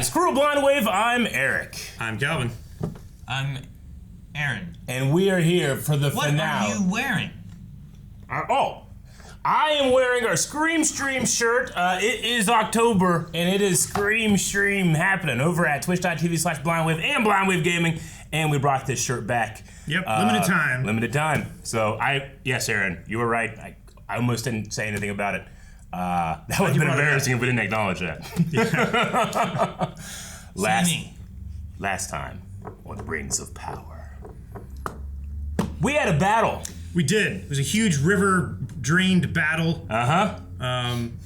guys, Crew of Blind Wave, I'm Eric. I'm Calvin. I'm Aaron. And we are here for the finale. What are you wearing? I am wearing our Scream Stream shirt. It is October, and it is Scream Stream happening over at twitch.tv/blindwave and Blindwave Gaming, and we brought this shirt back. Yep, limited time. Limited time. So yes, Aaron, you were right. I almost didn't say anything about it. That would have been embarrassing if we didn't acknowledge that. Yeah. Last time on the Rings of Power, we had a battle. We did. It was a huge river-drained battle.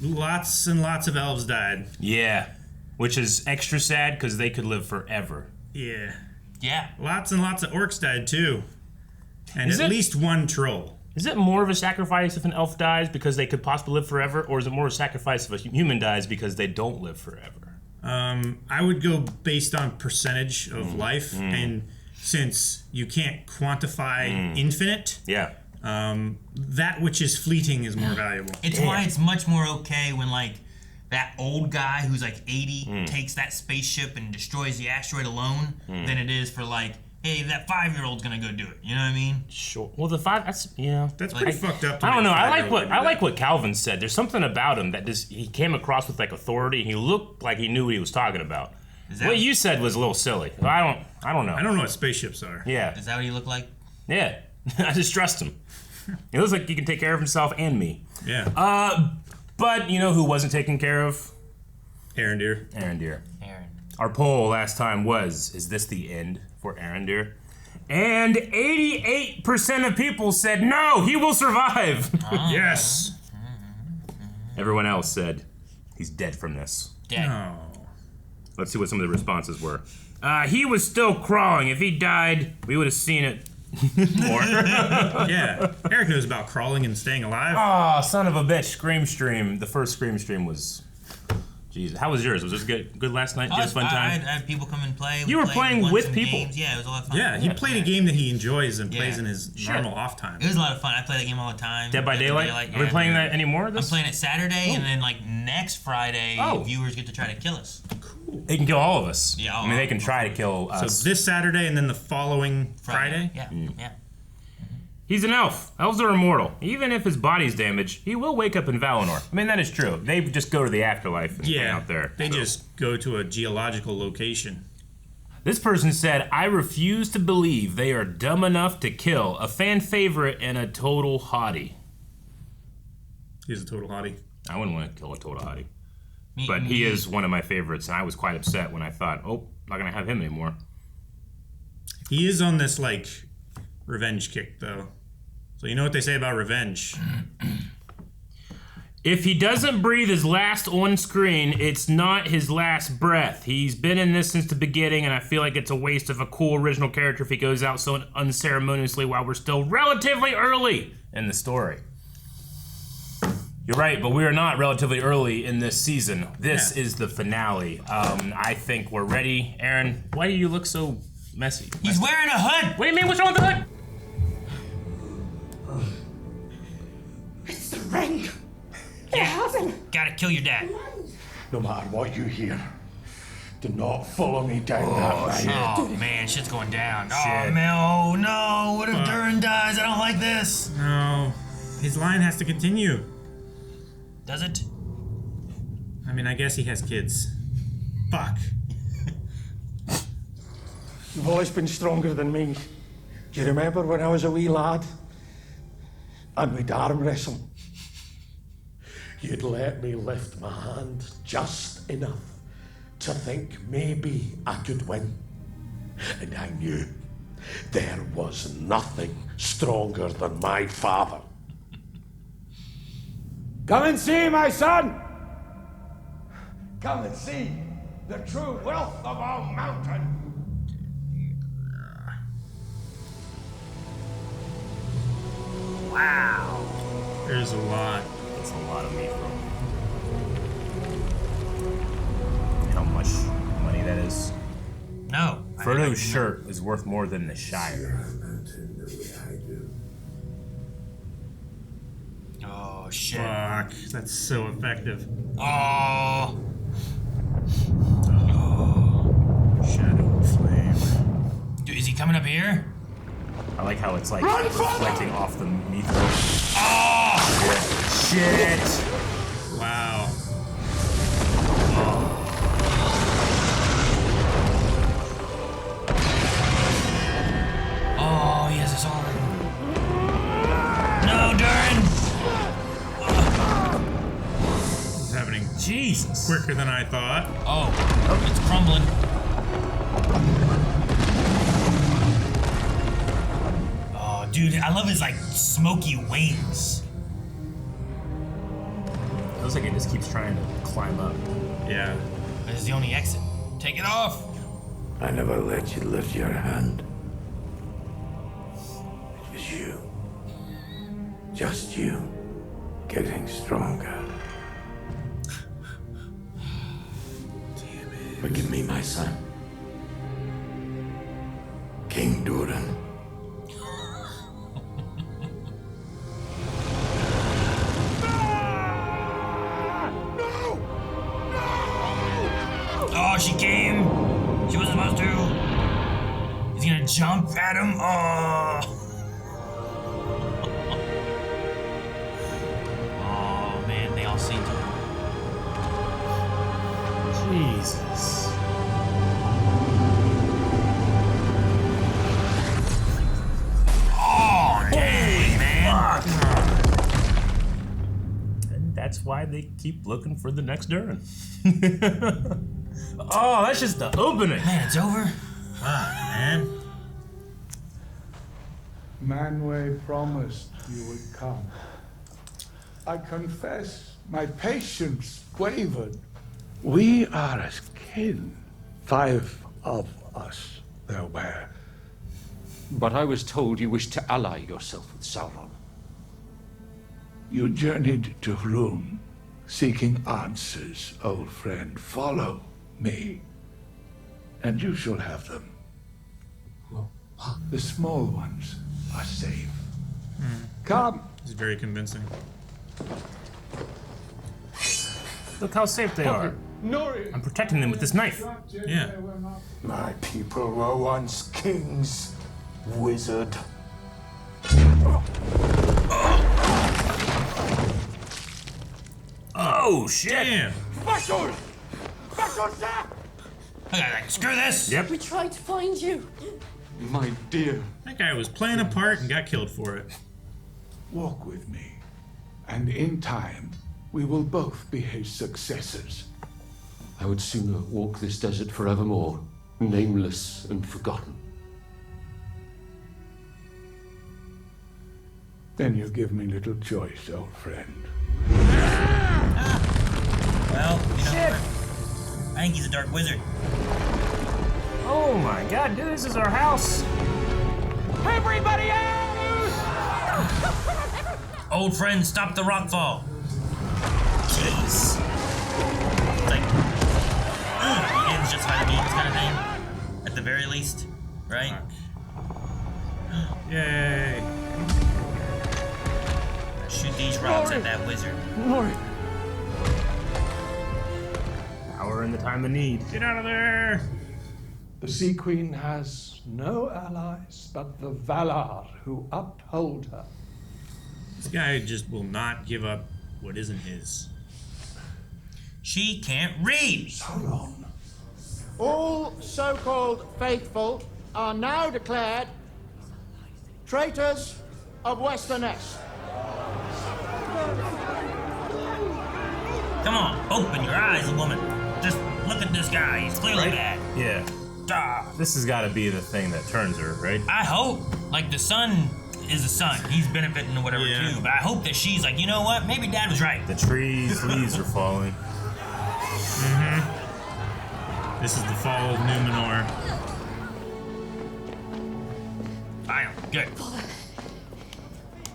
Lots and lots of elves died. Yeah, which is extra sad because they could live forever. Yeah. Yeah. Lots and lots of orcs died too. And at least one troll. Is it more of a sacrifice if an elf dies because they could possibly live forever, or is it more a sacrifice if a human dies because they don't live forever? I would go based on percentage of life, and since you can't quantify infinite, that which is fleeting is more valuable. It's why it's much more okay when, like, that old guy who's like 80 takes that spaceship and destroys the asteroid alone than it is for, like, hey, that 5-year-old's gonna go do it. You know what I mean? Sure. Well, the 5, that's pretty fucked up. I don't know. I like what Calvin said. There's something about him that just he came across with like authority. He looked like he knew what he was talking about. What you said was a little silly. I don't know. I don't know what spaceships are. Yeah. Is that what he looked like? Yeah. I just trust him. He looks like he can take care of himself and me. Yeah. But you know who wasn't taken care of? Aaron Deer. Aaron. Our poll last time was, is this the end for Aaron Deer? And 88% of people said, no, he will survive. Yes. Everyone else said, he's dead from this. Dead. Oh. Let's see what some of the responses were. He was still crawling. If he died, we would have seen it more. Yeah. Eric knows about crawling and staying alive. Oh, son of a bitch. Scream Stream. The first Scream Stream was... Jeez, how was yours? Was this good last night? Did you have a fun time? I had people come and play. You were playing with people? Games. Yeah, it was a lot of fun. Yeah, he played a game that he enjoys and plays in his normal off time. It was a lot of fun. I play that game all the time. Dead by Daylight? Are we playing that anymore? I'm playing it Saturday, and then like next Friday, viewers get to try to kill us. Cool. They can kill all of us. Yeah, I mean, they can try to kill us. So this Saturday and then the following Friday? Yeah, yeah. He's an elf. Elves are immortal. Even if his body's damaged, he will wake up in Valinor. I mean, that is true. They just go to the afterlife and hang out there. They just go to a geological location. This person said, I refuse to believe they are dumb enough to kill a fan favorite and a total hottie. He's a total hottie. I wouldn't want to kill a total hottie. But he is one of my favorites, and I was quite upset when I thought, oh, not going to have him anymore. He is on this, like, revenge kick, though. So you know what they say about revenge. If he doesn't breathe his last on screen, it's not his last breath. He's been in this since the beginning, and I feel like it's a waste of a cool original character if he goes out so unceremoniously while we're still relatively early in the story. You're right, but we are not relatively early in this season. This is the finale. I think we're ready. Aaron, why do you look so messy? He's wearing a hood! What do you mean? What's wrong with the hood? It's the ring! It hasn't! Gotta kill your dad. No matter what you hear, do not follow me down that Shit. road. Oh man, shit's going down. Shit. Oh man, oh no, what if Durin dies? I don't like this. No. His line has to continue. Does it? I mean, I guess he has kids. Fuck. You've always been stronger than me. Do you remember when I was a wee lad? And we'd arm wrestle. You'd let me lift my hand just enough to think maybe I could win. And I knew there was nothing stronger than my father. Come and see, my son! Come and see the true wealth of our mountain. Wow. There's a lot. That's a lot of meat, bro. How much money that is? No. Frodo's shirt is worth more than the Shire. Oh shit. Fuck. That's so effective. Oh. here. I like how it's like reflecting off the mithril. Oh! Shit! Wow. Oh, he has his arm. No, Durin! This is happening Jesus. quicker than I thought. Oh, it's crumbling. Oh, dude, I love his, like, smoky wings. Looks like it just keeps trying to climb up. Yeah. This is the only exit. Take it off. I never let you lift your hand. It was you. Just you. Getting stronger. Damn it. Forgive me, my son. King Durin. Oh, she came. She wasn't supposed to. He's gonna jump at him. Oh. Oh, man, they all seem to. Jesus. Oh, dang, man. And that's why they keep looking for the next Durin. Oh, that's just the opening. Man, it's over. Ah, man. Manwë promised you would come. I confess my patience wavered. We are as kin. 5 of us there were. But I was told you wished to ally yourself with Sauron. You journeyed to Rhûn, seeking answers, old friend. Follow me, and you shall have them. The small ones are safe. Come. This is very convincing. Look how safe they are. I'm protecting them with this knife. Yeah. My people were once kings, wizard. Oh, shit. Damn. Okay, like, screw this. Yep. We tried to find you. My dear. That guy was playing a part and got killed for it. Walk with me, and in time, we will both be his successors. I would sooner walk this desert forevermore, nameless and forgotten. Then you give me little choice, old friend. Well, you know, I think he's a dark wizard. Oh my god, dude, this is our house. Everybody out! Old friend, stop the rockfall. Jeez. Like, the ends justify the means kind of thing. At the very least, right? Yay. Shoot these rocks at that wizard. Now we're in the time of need. Get out of there. The Sea Queen has no allies but the Valar who uphold her. This guy just will not give up what isn't his. She can't read. Sauron. All so-called faithful are now declared traitors of Westerness. Come on, open your eyes, woman. Just look at this guy. He's clearly bad. Yeah. Ah. This has got to be the thing that turns her, right? I hope, like, the son is the son. He's benefiting or whatever Yeah. too. But I hope that she's like, you know what? Maybe Dad was right. The trees, leaves are falling. This is the fall of Numenor. Finally, good.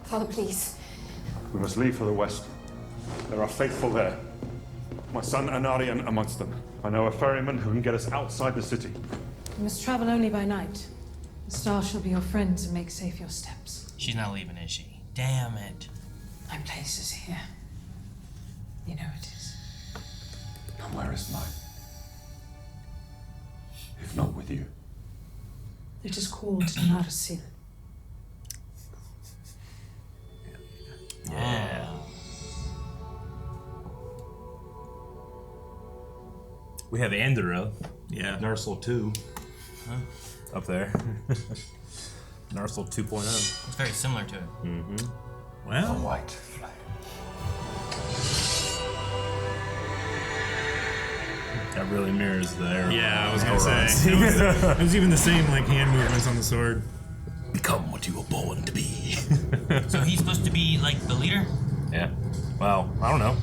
Father, please. We must leave for the west. There are faithful there. My son Anarion amongst them. I know a ferryman who can get us outside the city. You must travel only by night. The stars shall be your friends and make safe your steps. She's not leaving, is she? Damn it. My place is here. You know it is. And where is mine? If not with you. It is called Narsil. Yeah. We have Andorra. Yeah. Narsil 2. Up there. Narsil 2.0. It's very similar to it. Mm-hmm. Well. White flame. That really mirrors the arrow. Yeah, I was gonna say. It was even the same like hand movements on the sword. Become what you were born to be. So he's supposed to be like the leader? Yeah. Well, I don't know.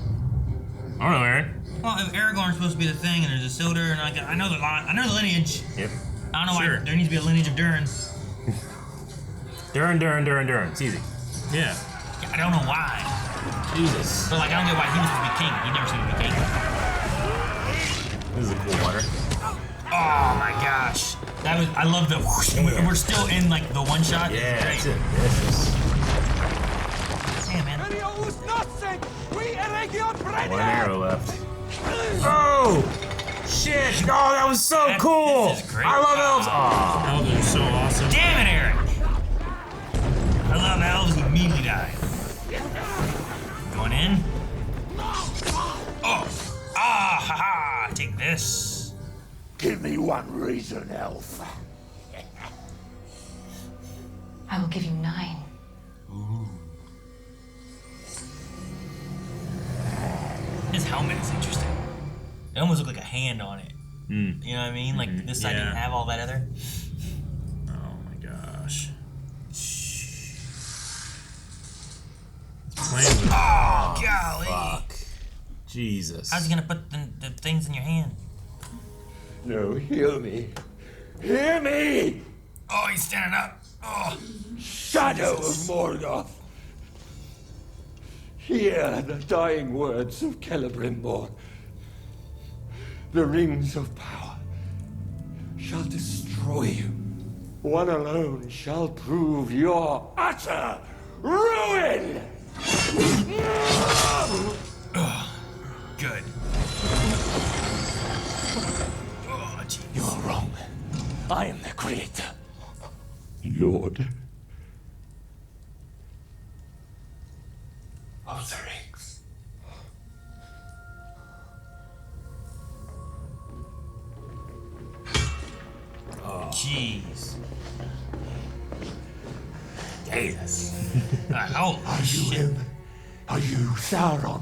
Aaron. Well, if Aragorn's supposed to be the thing, and there's Isildur, and I know the line, I know the lineage. Yep. I don't know why there needs to be a lineage of Durin. Durin. It's easy. Yeah. I don't know why. Jesus. But like, I don't get why he was supposed to be king. He never seemed to be king. This is a cool water. Oh my gosh. That was, I love the whoosh, and we're still in like the one shot. Yeah, that's it. This Damn, man. is one arrow left. Oh! Shit! Oh, that was so cool! This is great. I love elves! Aw. Elves are so awesome. Damn it, Eric! I love elves who immediately die. Going in. Oh! Ah, haha! Take this. Give me one reason, elf. I will give you 9. His helmet is interesting. It almost looked like a hand on it. You know what I mean? Like this side didn't have all that other. Oh my gosh. Oh, golly. Fuck. Jesus. How's he gonna put the things in your hand? No, hear me. Hear me! Oh, he's standing up. Oh. Shadow of Morgoth. Hear the dying words of Celebrimbor. The rings of power shall destroy you. One alone shall prove your utter ruin! Good. Oh, geez. You are wrong. I am the creator. Lord of the Rings. Jeez. Jesus. Oh, Are you shit. him? Are you Sauron?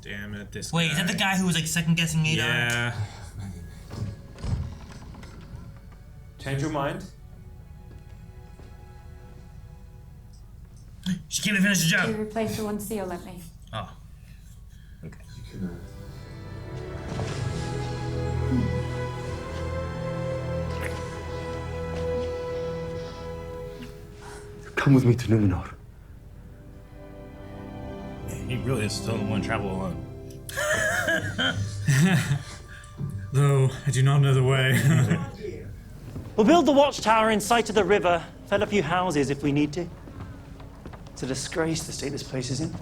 Damn it, this Wait, guy. is that the guy who was like second guessing Adar? Yeah. Change your mind? She came to finish the You job. replace the one seal, let me. Oh. Okay. Come with me to Numenor. He really is still want to travel alone. Though I do not know the way. We'll build the watchtower in sight of the river, fill a few houses if we need to. It's a disgrace the state this place is in.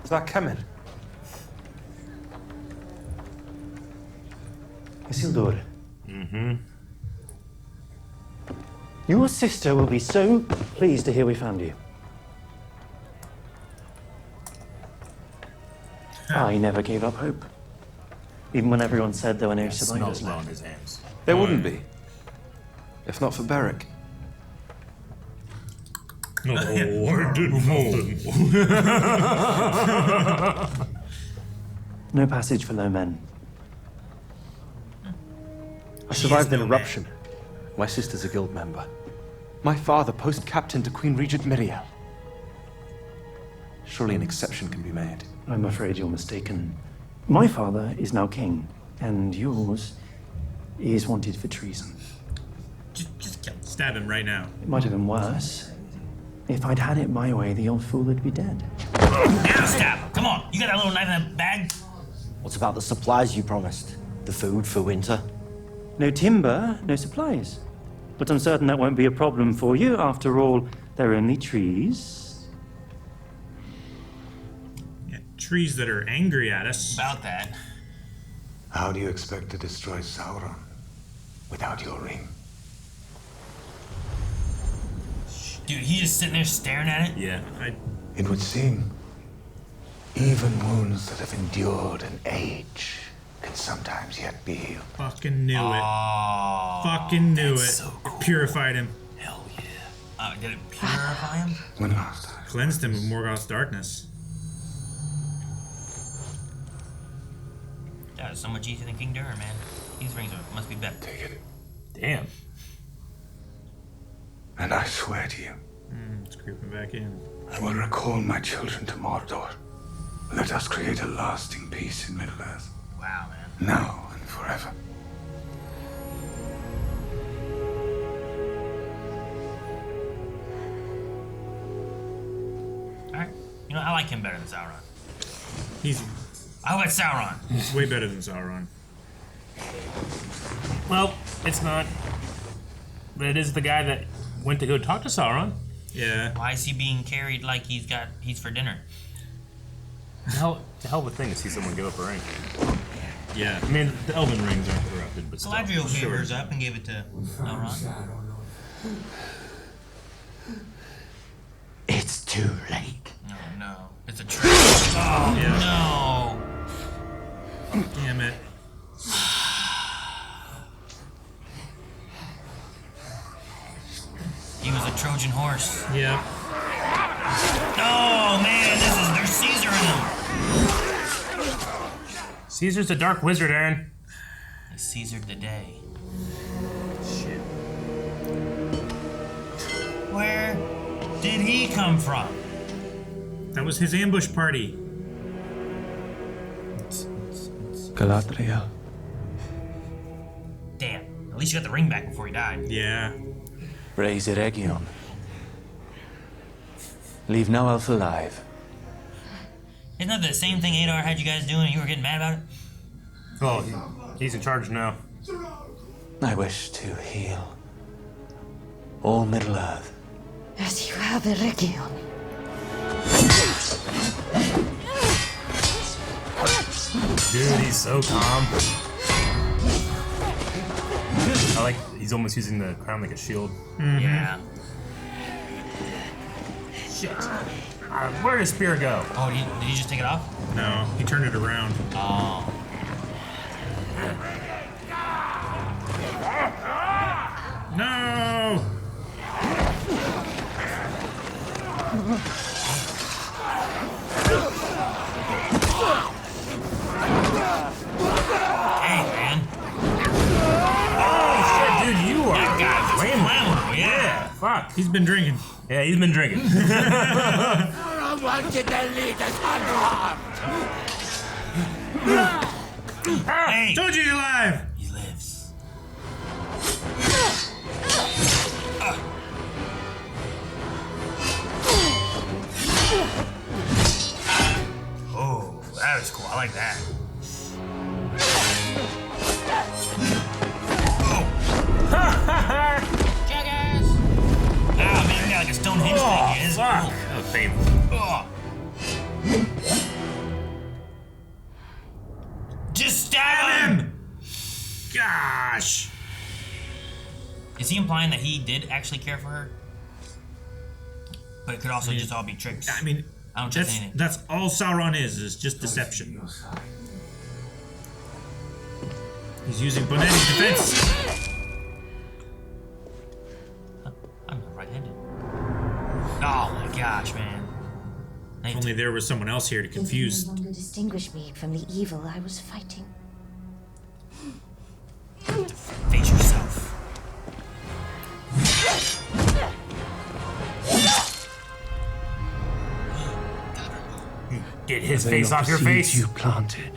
Is that Kemen? Isildur. Your sister will be so pleased to hear we found you. I never gave up hope. Even when everyone said there were no survivors Smells well in left. his hands. There wouldn't be. If not for Beric. No, I did nothing. No passage for low men. I survived an eruption. My sister's a guild member. My father post-captain to Queen Regent Miriel. Surely an exception can be made. I'm afraid you're mistaken. My father is now king, and yours is wanted for treason. Just kill him. Stab him right now. It might have been worse. If I'd had it my way, the old fool would be dead. Now stab him. Come on. You got that little knife in that bag? What about the supplies you promised? The food for winter? No timber, no supplies. But I'm certain that won't be a problem for you. After all, they're only trees. Yeah, trees that are angry at us. About that. How do you expect to destroy Sauron without your ring? Dude, he's just sitting there staring at it. Yeah. It would seem even wounds that have endured an age can sometimes yet be healed. Fucking knew it. Fucking knew it. So cool. It purified him. Hell yeah. Did it purify him? When last time? Cleansed him of Morgoth's darkness. That was so much easier than King Durin, man. These rings must be better. Take it. Damn. And I swear to you, It's creeping back in. I will recall my children to Mordor. Let us create a lasting peace in Middle-earth. Wow, man. Now and forever. Alright. You know, I like him better than Sauron. I like Sauron. He's way better than Sauron. Well, it's not. But it is the guy that went to go talk to Sauron. Yeah. Why is he being carried like he's for dinner? The hell of a thing to see someone give up a ring. Yeah. I mean, the elven rings aren't corrupted, but still. Galadriel gave hers up and gave it to Sauron. It's too late. Oh no. It's a trick. Oh no. Damn it. He was a Trojan horse. Yeah. Oh man, there's Caesar in him. Caesar's the dark wizard, Aaron. He Caesared the day. Shit. Where did he come from? That was his ambush party. Galadriel. Damn. At least you got the ring back before he died. Yeah. Raise Eregion. Leave no elf alive. Isn't that the same thing Adar had you guys doing and you were getting mad about it? Oh, he's in charge now. I wish to heal all Middle-earth. As you have Eregion. Dude, he's so calm. I like, he's almost using the crown like a shield. Yeah. Shit. Where did his spear go? Oh, did he just take it off? No, he turned it around. Oh. No! Hey, man. Oh, shit, dude, you are That guy's flammable, yeah. Fuck. He's been drinking. Yeah, he's been drinking. Hey. Told you he's alive! He lives. Oh, that was cool. I like that. Jackass! Ah, man, we got like a Stonehenge thing here. This is Fuck. cool. That was painful. Oh. Just stab him! Gosh! Is he implying that he did actually care for her? But it could also just all be tricks. I mean, I don't trust anything. that's all Sauron is just deception. He's using Bonetti's defense. I'm not right-handed. Oh my gosh, man. If only there was someone else here to confuse. No longer distinguish me from the evil I was fighting. Face yourself. Get his face off your face. You planted.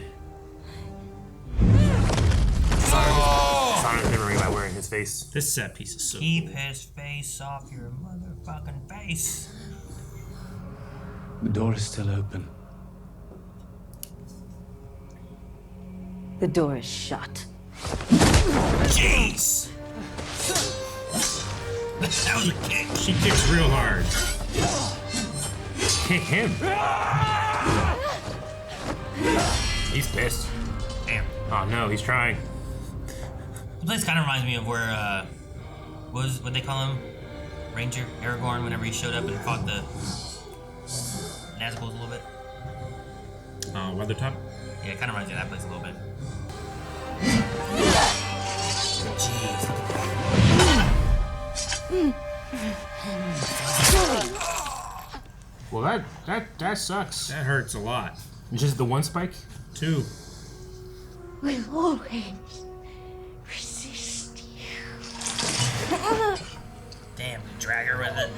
Sonic's never by wearing his face. This set piece is so Keep cool. his face off your motherfucking face. The door is still open. The door is shut. Jeez! That was a kick. She kicks real hard. Kick him. He's pissed. Damn. Oh no, he's trying. The place kind of reminds me of where, what they call him? Ranger Aragorn whenever he showed up and fought the Nazguls a little bit. Weathertop? Yeah, it kind of reminds me of that place a little bit. Jeez. Well, that sucks. That hurts a lot. Just the one spike? 2. We'll always resist you. Damn, drag her with it.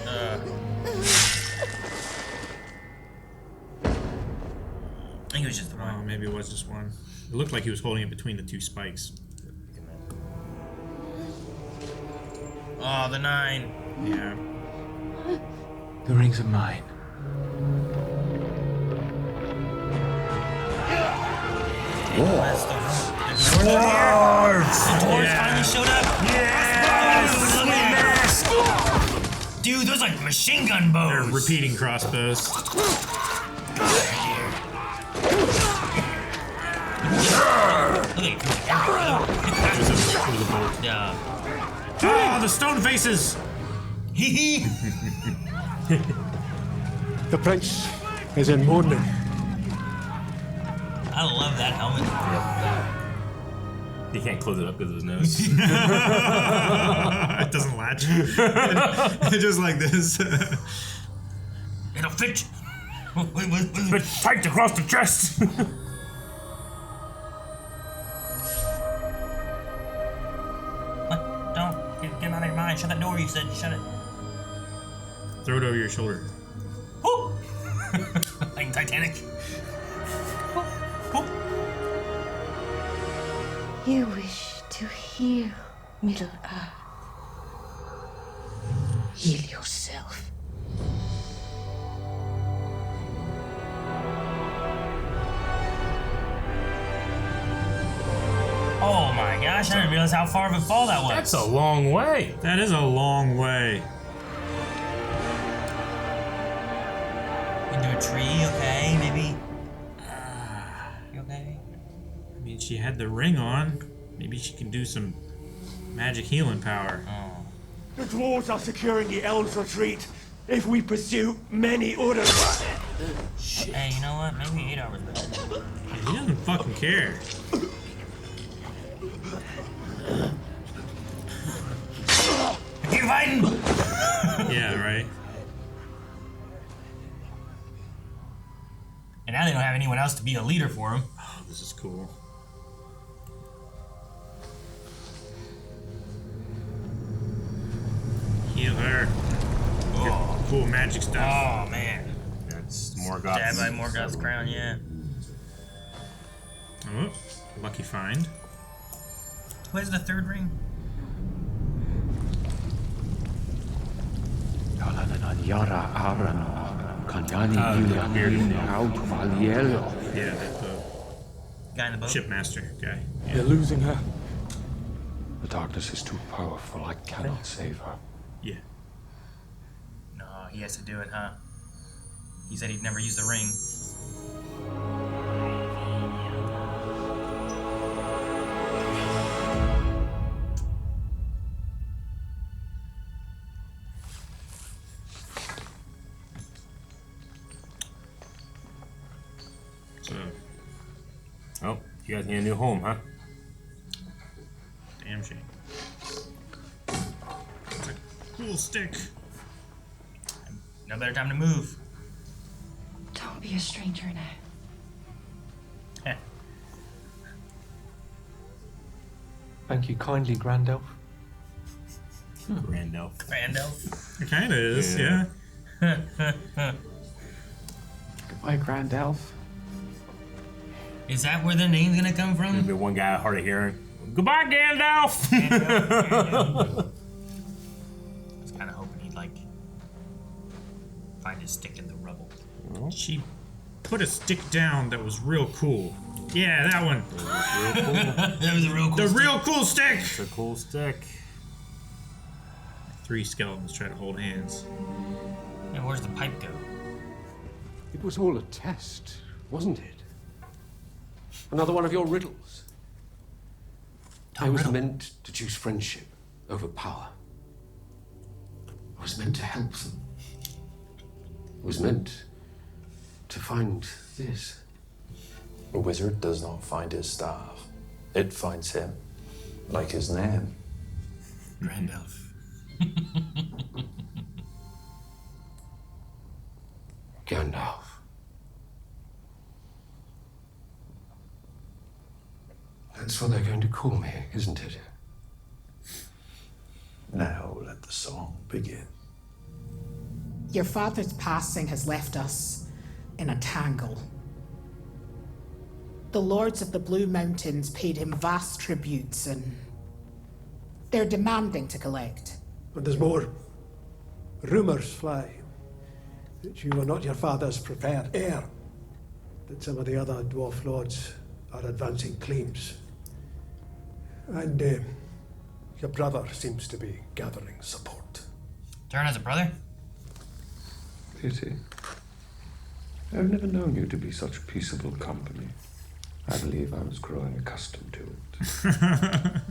I think it was just the one. Oh, maybe it was just one. It looked like he was holding it between the 2 spikes. Oh, the 9. Yeah. The rings are mine. The dwarves finally showed up. Yes! Dude, those like machine gun bows. They're repeating crossbows. Oh, the stone faces! Hee The prince is in mourning. I love that helmet. He can't close it up because of his nose. It doesn't latch. It's just like this. It'll fit. But tight across the chest. What? Don't get him out of your mind. Shut that door. You said shut it. Throw it over your shoulder. Woo! Like Titanic. You wish to heal Middle Earth. Heal yourself. Oh my gosh, I didn't realize how far of a fall that was. That's a long way. That is a long way. Into a tree, okay, maybe. You okay? I mean, she had the ring on. Maybe she can do some magic healing power. Oh. The dwarves are securing the elves' retreat. If we pursue many orders. Hey, you know what? Maybe 8 hours better. He doesn't fucking care. Keep fighting! Yeah, right. And now they don't have anyone else to be a leader for them. Oh, this is cool. Heal her. Oh. Cool magic stuff. Oh, man. That's Morgoth's. Stabbed by Morgoth's crown, yeah. Oh, lucky find. Where's the 3rd ring? Yeah, the guy in the boat. shipmaster guy. You're losing her. The darkness is too powerful. I cannot save her. Yeah. No, he has to do it, huh? He said he'd never use the ring. So. Oh, you guys need a new home, huh? Damn shame. It's a cool stick. No better time to move. Don't be a stranger now. Thank you kindly, Gandalf. Randolph. Randolph. It kind of is, yeah. Goodbye, Gandalf. Is that where the name's gonna come from? Maybe one guy hard of hearing. Goodbye, Gandalf! I was kind of hoping he'd, like, find his stick in the rubble. She put a stick down that was real cool. Yeah, that one. That was a real cool The stick. real cool stick! It's a cool stick. 3 skeletons try to hold hands. Yeah, where's the pipe go? It was all a test, wasn't it? Another one of your riddles. I was meant to choose friendship over power. was meant to help them. It was meant to find this. A wizard does not find his staff. It finds him, like his name. Gandalf. Gandalf. That's what they're going to call me, isn't it? Now let the song begin. Your father's passing has left us in a tangle. The lords of the Blue Mountains paid him vast tributes, and they're demanding to collect. And there's more. Rumours fly that you are not your father's preferred heir, that some of the other dwarf lords are advancing claims. And your brother seems to be gathering support. Durin has a brother? Pity. I've never known you to be such peaceable company. I believe I was growing accustomed to it.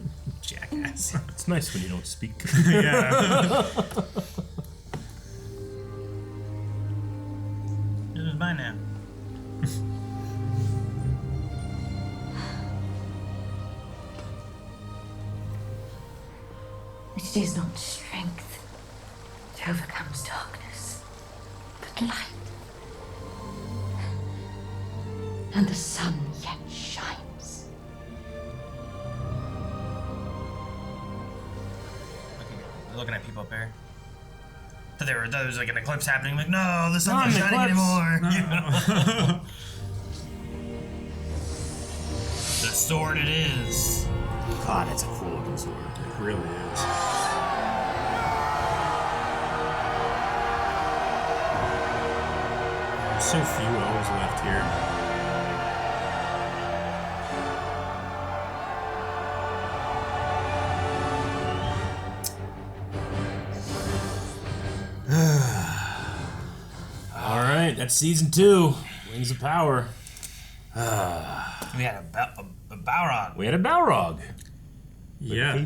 Jackass. It's nice when you don't speak. Yeah. This is mine now. It is not strength that overcomes darkness, but light. And the sun yet shines. Looking at people up there. But there was like an eclipse happening. Like, no, the sun's not shining anymore. No. You know? The sword it is. God, it's a cool looking sword. It really is. There's so few elves left here. All right, that's season 2. Wings of Power. We had a Balrog. We had a Balrog. Yeah.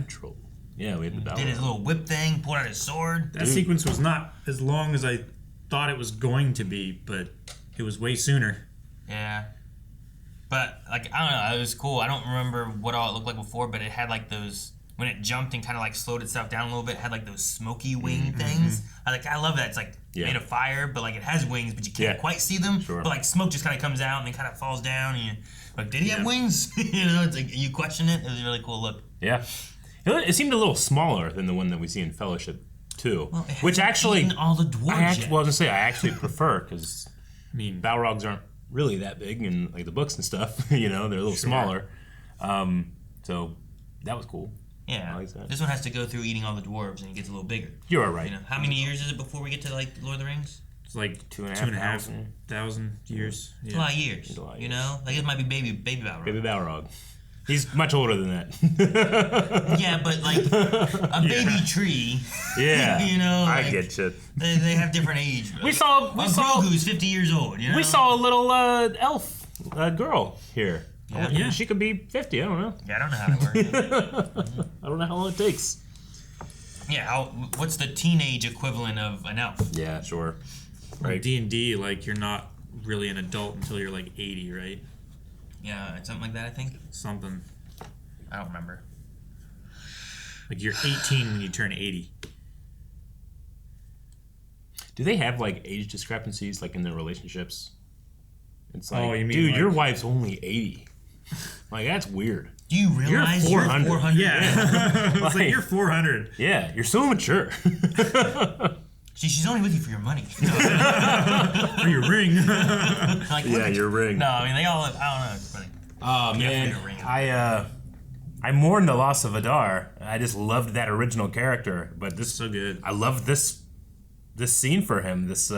Yeah, we had the Balrog. Did his little whip thing, pulled out his sword. That sequence was not as long as I thought it was going to be, but it was way sooner. Yeah. But, like, I don't know, it was cool. I don't remember what all it looked like before, but it had, like, those... When it jumped and kind of, like, slowed itself down a little bit, it had, like, those smoky wing things. I love that. It's, like, made of fire, but, like, it has wings, but you can't quite see them. Sure. But, like, smoke just kind of comes out and then kind of falls down, and you're like, did he have wings? You know, it's like, you question it. It was a really cool look. Yeah. It seemed a little smaller than the one that we see in Fellowship 2. Well, which actually... eaten all the dwarves well, I was going to say, I actually prefer, because, I mean, Balrogs aren't really that big in, like, the books and stuff. You know, they're a little smaller. So, that was cool. Yeah, I like that. This one has to go through eating all the dwarves and it gets a little bigger. You are right. You know, how many years is it before we get to like Lord of the Rings? It's like 2,500 years. It's a lot of years. You know, like it might be baby Balrog. Baby Balrog. He's much older than that. Yeah, but like a baby tree. Yeah, you know, like, I get you. They have different age. We saw Grogu's 50 years old. You know? We saw a little elf girl here. Yeah. She could be 50. I don't know. Yeah, I don't know how that works. I don't know how long it takes. Yeah, what's the teenage equivalent of an elf? Yeah, sure. Right. D&D, like you're not really an adult until you're like 80, right? Yeah, something like that. I think. Something. I don't remember. Like you're 18 when you turn 80. Do they have like age discrepancies like in their relationships? It's like, you mean dude, like... your wife's only 80. Like, that's weird. Do you realize you're 400? Yeah. It's like you're 400. Yeah, you're so mature. She's only with you for your money. For your ring. Like, yeah, your ring. No, I mean, they all, I don't know. It's funny. Oh, man. I mourn the loss of Adar. I just loved that original character. But this so good. I love this scene for him. This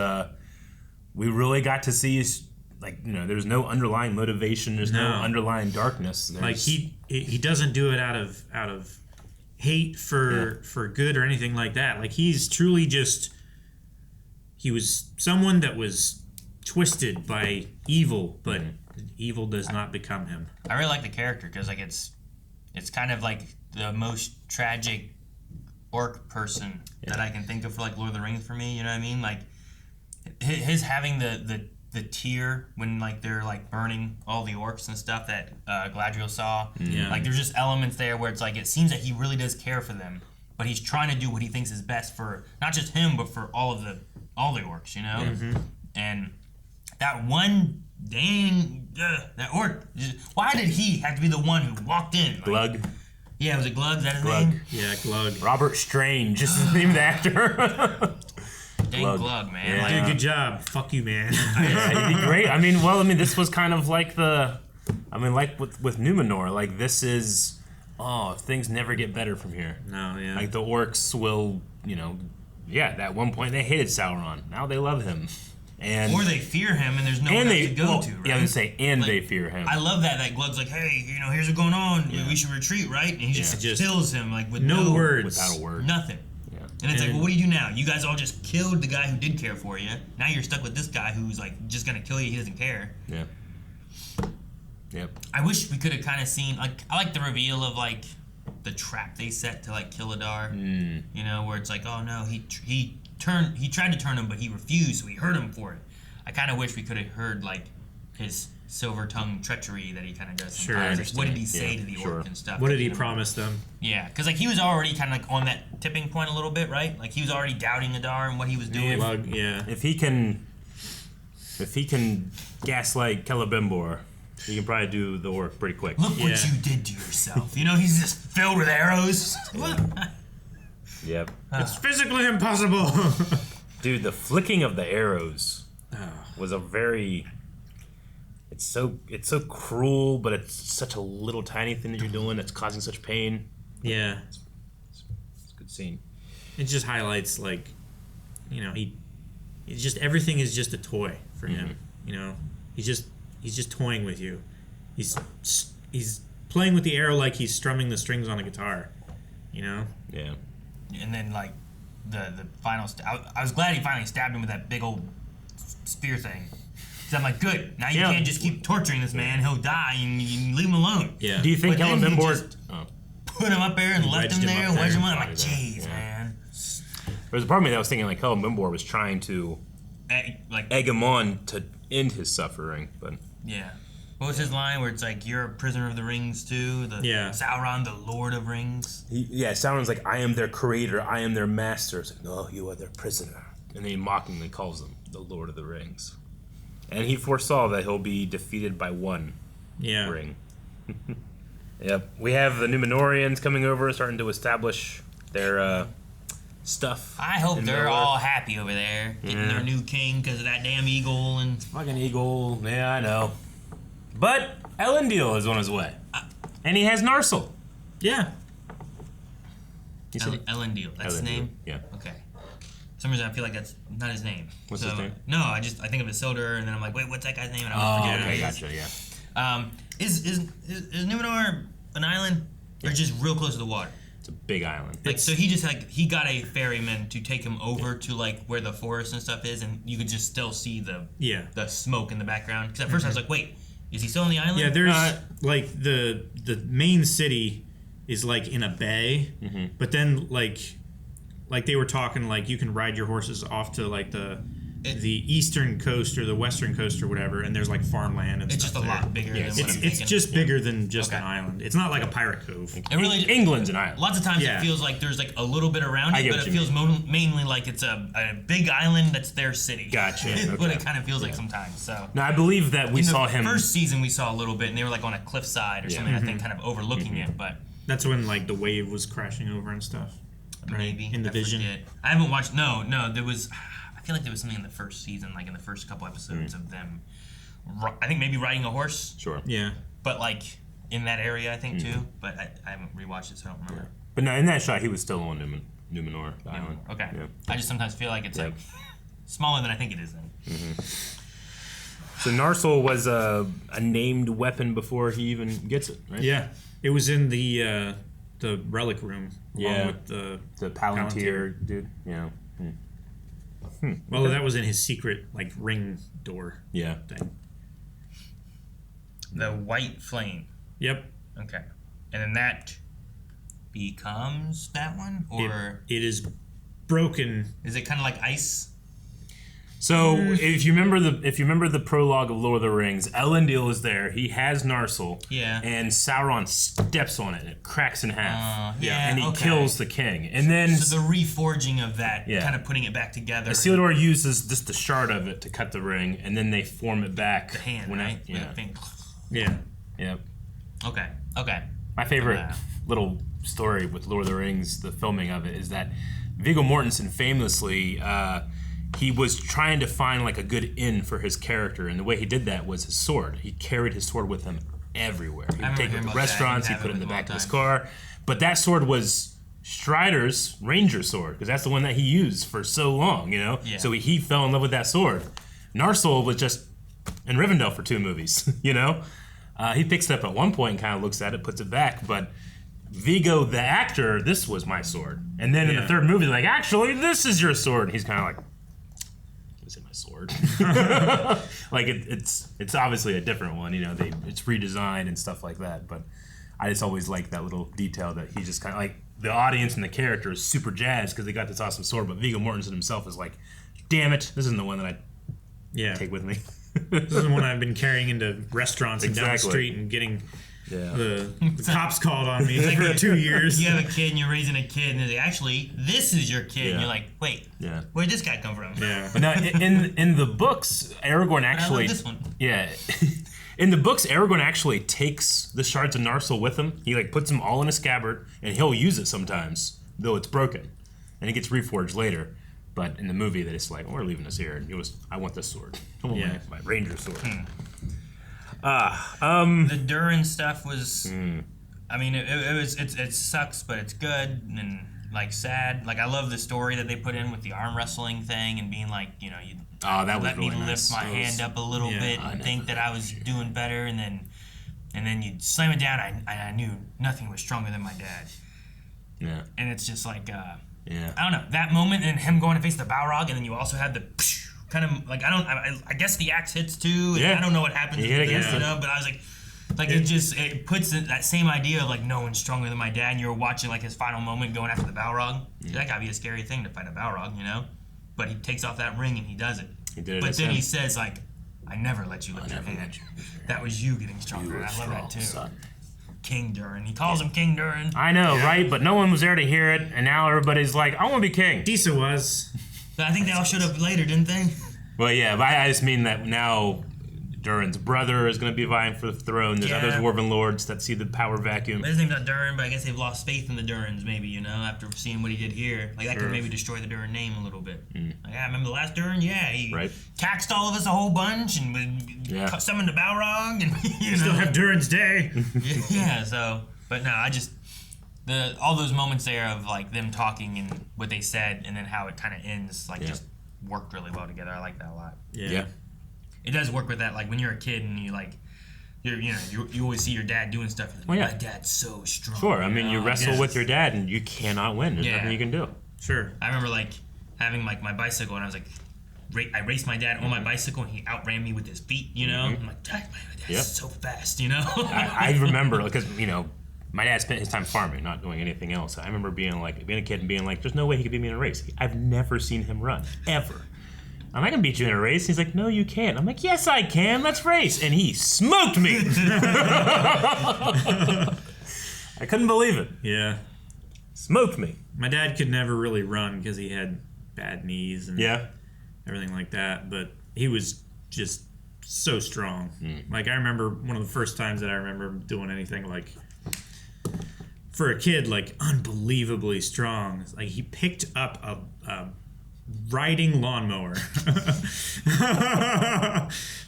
we really got to see his, like, you know, there's no underlying motivation, there's no underlying darkness. Like he doesn't do it out of hate for good or anything like that. Like he's truly just he was someone that was twisted by evil, but evil does not become him. I really like the character because like it's kind of like the most tragic orc person that I can think of for like Lord of the Rings for me. You know what I mean? Like his having the tear when like they're like burning all the orcs and stuff that Galadriel saw. Yeah. Like there's just elements there where it's like it seems that he really does care for them, but he's trying to do what he thinks is best for not just him but for all the orcs, you know. And that one dang that orc. Why did he have to be the one who walked in? Like, Glug. Yeah, was it Glug? Is that his Glug. name? Yeah, Glug. Robert Strange is the name of the actor. Dang Glug, man. Yeah. Like, Dude, good job. Fuck you, man. Yeah, he'd be great. I mean, this was kind of like like with Numenor. Like this is, things never get better from here. No, yeah. Like the orcs will, at one point they hated Sauron. Now they love him. And or they fear him, and there's no one else to go to, right? Yeah, I would say, they fear him. I love that Glug's like, hey, here's what's going on. We should retreat, right? And he just kills him like with no words, without a word, nothing. Yeah. And it's like, well, what do you do now? You guys all just killed the guy who did care for you. Now you're stuck with this guy who's like just gonna kill you. He doesn't care. Yeah. Yep. I wish we could have kind of seen I like the reveal of like the trap they set to like kill Adar. You know, where it's like, oh no, he tried to turn him, but he refused, so we hurt him for it. I kind of wish we could have heard like his silver tongue treachery that he kind of does. Sure, sometimes. I Like, understand. what did he say to the orc and stuff? What did he You know? promise them? Yeah, because like he was already kind of like on that tipping point a little bit, right? Like he was already doubting Adar and what he was doing. If he can gaslight Celebrimbor, he can probably do the orc pretty quick. Look what you did to yourself. You know, he's just filled with arrows. Yep. It's physically impossible. Dude, the flicking of the arrows was a very... It's so cruel, but it's such a little tiny thing that you're doing that's causing such pain. Yeah. It's a good scene. It just highlights, like, you know, it's just everything is just a toy for him. You know, he's just toying with you. He's playing with the arrow like he's strumming the strings on a guitar. You know? Yeah. And then like the final, I was glad he finally stabbed him with that big old spear thing. Cause I'm like, good. Now you can't just keep torturing this man. He'll die, and you leave him alone. Yeah. Do you think Celebrimbor put him up there and left him there and wedged him up? I'm like, jeez, man. There's a part of me that was thinking like Celebrimbor was trying to egg him on to end his suffering, but yeah. What was his line where it's like, you're a prisoner of the rings too? Sauron, the Lord of Rings. Sauron's like, I am their creator, I am their master. It's like, no, you are their prisoner. And then he mockingly calls him the Lord of the Rings. And he foresaw that he'll be defeated by one ring. Yep. We have the Numenoreans coming over, starting to establish their stuff. I hope they're all happy over there, getting their new king because of that damn eagle and fucking eagle. Yeah, I know. But Elendil is on his way, and he has Narsil. Yeah. Elendil. That's his name. Yeah. Okay. For some reason, I feel like that's not his name. What's his name? No, I think of Isildur, and then I'm like, wait, what's that guy's name? And I forget. Okay, gotcha. Yeah. Is Numenor an island or just real close to the water? It's a big island. Like, so he just he got a ferryman to take him over to like where the forest and stuff is, and you could just still see the smoke in the background. Because at first I was like, wait, is he still on the island? Yeah, there's like the main city is like in a bay, but then like they were talking like you can ride your horses off to like the eastern coast or the western coast or whatever, and there's like farmland and it's stuff just a there. lot bigger. Yeah, than what I'm it's thinking. just bigger than just an island. It's not like a pirate cove. It really, England's an island. Lots of times it feels like there's like a little bit around I it, get but what it you feels mainly like it's a big island that's their city. Gotcha. Is what Okay. it kind of feels like sometimes. So Now I believe that we saw him. First season we saw a little bit, and they were like on a cliffside or something. I think kind of overlooking it, but That's when like the wave was crashing over and stuff. Right? maybe in the I vision. forget. I haven't watched. No, there was. I feel like there was something in the first season, like in the first couple episodes of them. I think maybe riding a horse. Sure. Yeah. But like in that area, I think too. But I haven't rewatched it, so I don't remember. But no, in that shot, he was still on Numenor Island. Okay. Yeah. I just sometimes feel like it's like smaller than I think it is. Then. So Narsil was a named weapon before he even gets it, right? Yeah. It was in the relic room along with the Palantir dude. Yeah. Well, that was in his secret like ring door. Yeah. Thing. The white flame. Yep. Okay. And then that becomes that one, or it is broken. Is it kind of like ice? So if you remember the prologue of Lord of the Rings, Elendil is there. He has Narsil. Yeah. And Sauron steps on it and it cracks in half. Yeah. And he kills the king. And then so the reforging of that, kind of putting it back together. Isildur uses just the shard of it to cut the ring, and then they form it back. The hand, when right? Yeah. Yep. Okay. My favorite little story with Lord of the Rings, the filming of it, is that Viggo Mortensen famously, he was trying to find like a good inn for his character, and the way he did that was his sword. He carried his sword with him everywhere. He would take it to restaurants, he'd put it in the back of his car. But that sword was Strider's ranger sword, because that's the one that he used for so long, you know? Yeah. So he fell in love with that sword. Narsil was just in Rivendell for 2 movies, you know? He picks it up at one point and kind of looks at it, puts it back, but Viggo, the actor, this was my sword. And then in the 3rd movie, like, actually, this is your sword. And he's kind of like, is it my sword? Like, it's obviously a different one, you know, it's redesigned and stuff like that. But I just always like that little detail that he just kind of, like, the audience and the character is super jazzed because they got this awesome sword, but Viggo Mortensen himself is like, damn it, this isn't the one that I take with me. This is the one I've been carrying into restaurants and down the street and getting the cops called on me for 2 years. You have a kid and you're raising a kid, and they're like, actually, this is your kid. And you're like, wait, where'd this guy come from? But now, in the books, Aragorn actually... I love this one. Yeah. In the books, Aragorn actually takes the shards of Narsil with him. He like puts them all in a scabbard, and he'll use it sometimes, though it's broken. And it gets reforged later. But in the movie, they just like, we're leaving this here. And he was, I want this sword. I want my ranger sword. The Durin stuff was, I mean, it sucks, but it's good and like sad. Like I love the story that they put in with the arm wrestling thing and being like, you know, you let me lift my hand up a little bit and think that I was doing better, and then you slam it down. I knew nothing was stronger than my dad. Yeah. And it's just like, I don't know, that moment and him going to face the Balrog, and then you also had the kind of like I guess the axe hits too. And I don't know what happens, you know. But I was like it puts that same idea of like no one's stronger than my dad. And you're watching like his final moment going after the Balrog. That gotta be a scary thing to fight a Balrog, you know. But he takes off that ring and he does it. He did it. But then he says like, "I never let you lift your hand. That was you getting stronger." And I love that too. Son. King Durin. He calls him King Durin. I know, right? But no one was there to hear it, and now everybody's like, I want to be king. Disa was. I think they all showed up later, didn't they? Well, yeah, but I just mean that now Durin's brother is going to be vying for the throne. There's other dwarven lords that see the power vacuum. His name's not Durin, but I guess they've lost faith in the Durins, maybe, you know, after seeing what he did here. Like, that could maybe destroy the Durin name a little bit. Like, I remember the last Durin? Yeah, he taxed all of us a whole bunch and summoned the Balrog. And, you know. Still have Durin's day. So, but no, all those moments there of, like, them talking and what they said and then how it kind of ends, like, just worked really well together. I like that a lot. Yeah. It does work with that, like, when you're a kid and you, like, you always see your dad doing stuff. And my dad's so strong. Sure, I mean, you wrestle with your dad and you cannot win. There's nothing you can do. Sure. I remember, like, having, like, my bicycle, and I was, like, I raced my dad on my bicycle, and he outran me with his feet, you know? I'm like, Dad, my dad's so fast, you know? I remember, because, you know, my dad spent his time farming, not doing anything else. I remember being a kid and being like, there's no way he could beat me in a race. I've never seen him run, ever. I'm not gonna beat you in a race. He's like, no, you can't. I'm like, yes, I can. Let's race. And he smoked me. I couldn't believe it. Yeah. Smoked me. My dad could never really run because he had bad knees and everything like that. But he was just so strong. Like, I remember one of the first times that I remember doing anything, like, for a kid, like, unbelievably strong. Like, he picked up a riding lawnmower. It's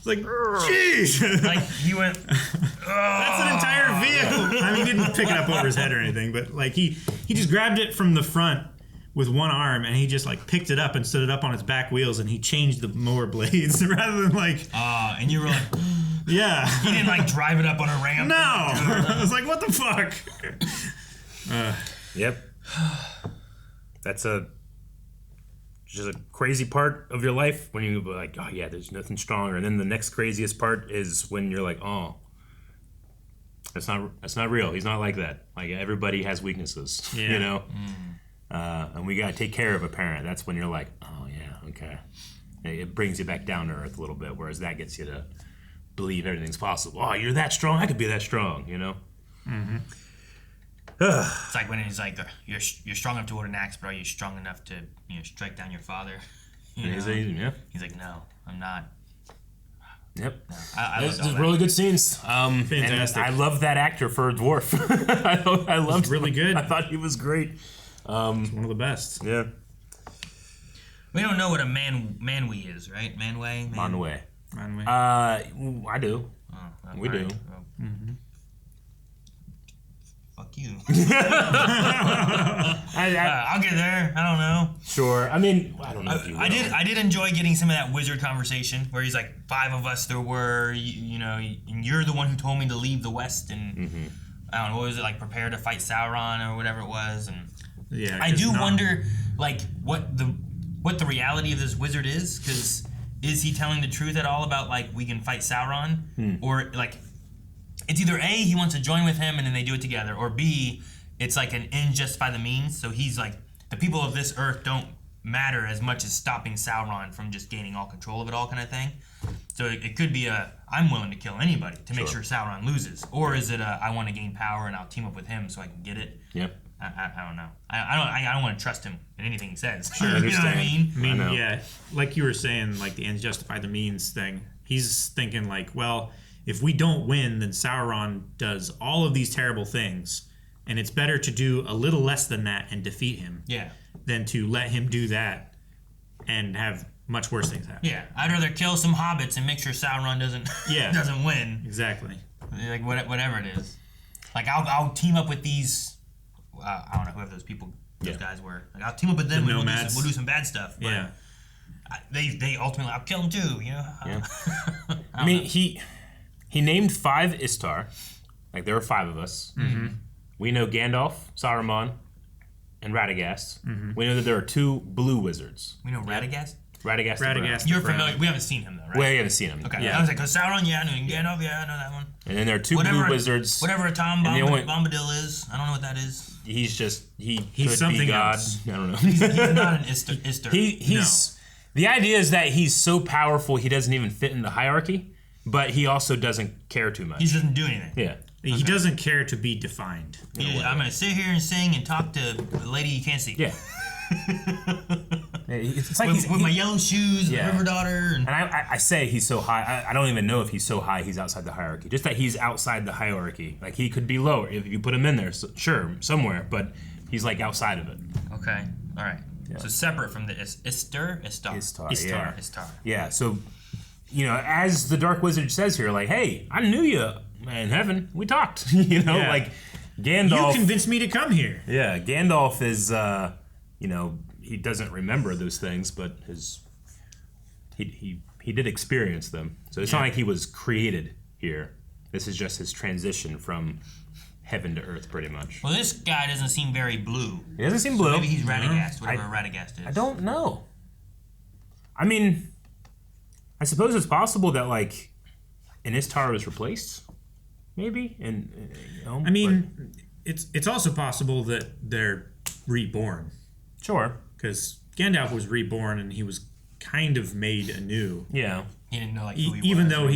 like, jeez. Like, he went, that's an entire vehicle. I mean, he didn't pick it up over his head or anything, but like he just grabbed it from the front with one arm and he just like picked it up and stood it up on its back wheels and he changed the mower blades rather than like. And you were like, yeah. He didn't like drive it up on a ramp. No. I was like, what the fuck? Yep. That's just a crazy part of your life when you're like, oh yeah, there's nothing stronger. And then the next craziest part is when you're like, oh, That's not real. He's not like that. Like, everybody has weaknesses, you know? And we gotta take care of a parent. That's when you're like, oh yeah, okay. It brings you back down to earth a little bit, whereas that gets you to believe everything's possible. Oh, you're that strong? I could be that strong, you know? Mm-hmm. It's like when he's like, you're strong enough to hold an axe, but are you strong enough to strike down your father? He's like, no, I'm not. Yep. No, I There's really good scenes. Fantastic. And I love that actor for a dwarf. I loved really good. I thought he was great. It's one of the best. Yeah. We don't know what a manwee is, right? Manway? Manway. I do. Oh, we do. Well, fuck you. I'll get there. I don't know. Sure. I mean, I don't know if you will. I did enjoy getting some of that wizard conversation where he's like, 5 of us there were, you know, and you're the one who told me to leave the West and I don't know, what was it, like, prepare to fight Sauron or whatever it was. And yeah, I do wonder, like, what the reality of this wizard is, because is he telling the truth at all about, like, we can fight Sauron? Or, like, it's either A, he wants to join with him and then they do it together, or B, it's like an end justify the means. So he's like, the people of this earth don't matter as much as stopping Sauron from just gaining all control of it all kind of thing. So it could be I'm willing to kill anybody to make sure Sauron loses. Or is it I want to gain power and I'll team up with him so I can get it? Yep. I don't know. I don't want to trust him in anything he says. Sure, you know what I mean? I mean, yeah, like you were saying, like the ends justify the means thing. He's thinking like, well, if we don't win, then Sauron does all of these terrible things, and it's better to do a little less than that and defeat him, than to let him do that and have much worse things happen. Yeah, I'd rather kill some hobbits and make sure Sauron doesn't doesn't win. Exactly. Like whatever it is. Like I'll team up with these. I don't know whoever those people, those guys were. Like I'll team up with them and we'll do some bad stuff. But yeah. They ultimately I'll kill them too. You know. Yeah. I mean, he named 5 Istar. Like there were 5 of us. Mm-hmm. We know Gandalf, Saruman, and Radagast. Mm-hmm. We know that there are 2 blue wizards. We know Radagast? Radagast. Radagast. You're familiar. We haven't seen him though, right? We haven't seen him. Okay. Yeah. I was like, cause Sauron, yeah, I know Gandalf, yeah, I know that one. And then there are 2 blue wizards. Whatever a Tom Bombadil is, I don't know what that is. He's just he's could something be God. else. I don't know. He's not an Istar. He's the idea is that he's so powerful he doesn't even fit in the hierarchy, but he also doesn't care too much. He doesn't do anything. Yeah. He doesn't care to be defined. I'm gonna sit here and sing and talk to the lady you can't see. Yeah. It's like with my yellow shoes, and the River Daughter, and I say he's so high. I don't even know if he's so high he's outside the hierarchy. Just that he's outside the hierarchy. Like he could be lower if you put him in there. So, sure, somewhere, but he's like outside of it. Okay, all right. Yeah. So separate from the Istar. Yeah. So, you know, as the Dark Wizard says here, like, hey, I knew you in heaven. We talked. You know, like Gandalf. You convinced me to come here. Yeah, Gandalf is, you know, he doesn't remember those things, but he did experience them. So it's not like he was created here. This is just his transition from heaven to earth, pretty much. Well, this guy doesn't seem very blue. He doesn't seem blue. So maybe he's Radagast, whatever Radagast is. I don't know. I mean, I suppose it's possible that like an Istar was replaced, maybe. And you know, I mean, it's also possible that they're reborn. Sure, because Gandalf was reborn and he was kind of made anew. Yeah, he didn't know like who he even was though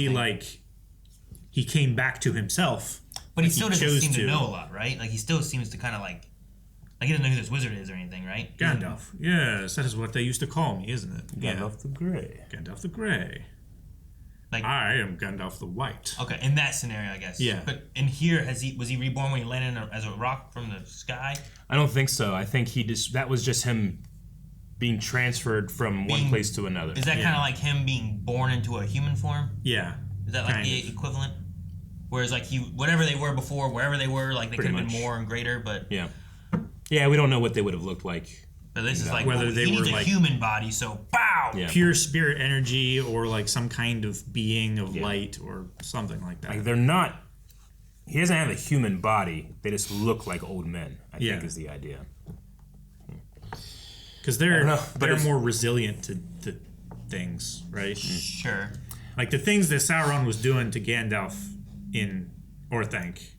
he came back to himself. But he still doesn't seem to know a lot, right? Like he still seems to kind of like he doesn't know who this wizard is or anything, right? Gandalf. Yes, that is what they used to call me, isn't it? Gandalf the Grey. Gandalf the Grey. Like I am Gandalf the White. Okay, in that scenario, I guess. Yeah. But in here, was he reborn when he landed as a rock from the sky? I don't think so. I think that was just him being transferred from one place to another. Is that kind of like him being born into a human form? Yeah. Is that like the equivalent? Whereas like whatever they were before, wherever they were, like they could have been more and greater, but yeah, we don't know what they would have looked like. But this is like whether they he needs were a like human body, so pow, pure spirit energy or like some kind of being of light or something like that. Like they're not. He doesn't have a human body. They just look like old men. I think is the idea. Because they're more resilient to things, right? Sure. Like the things that Sauron was doing to Gandalf in Orthanc,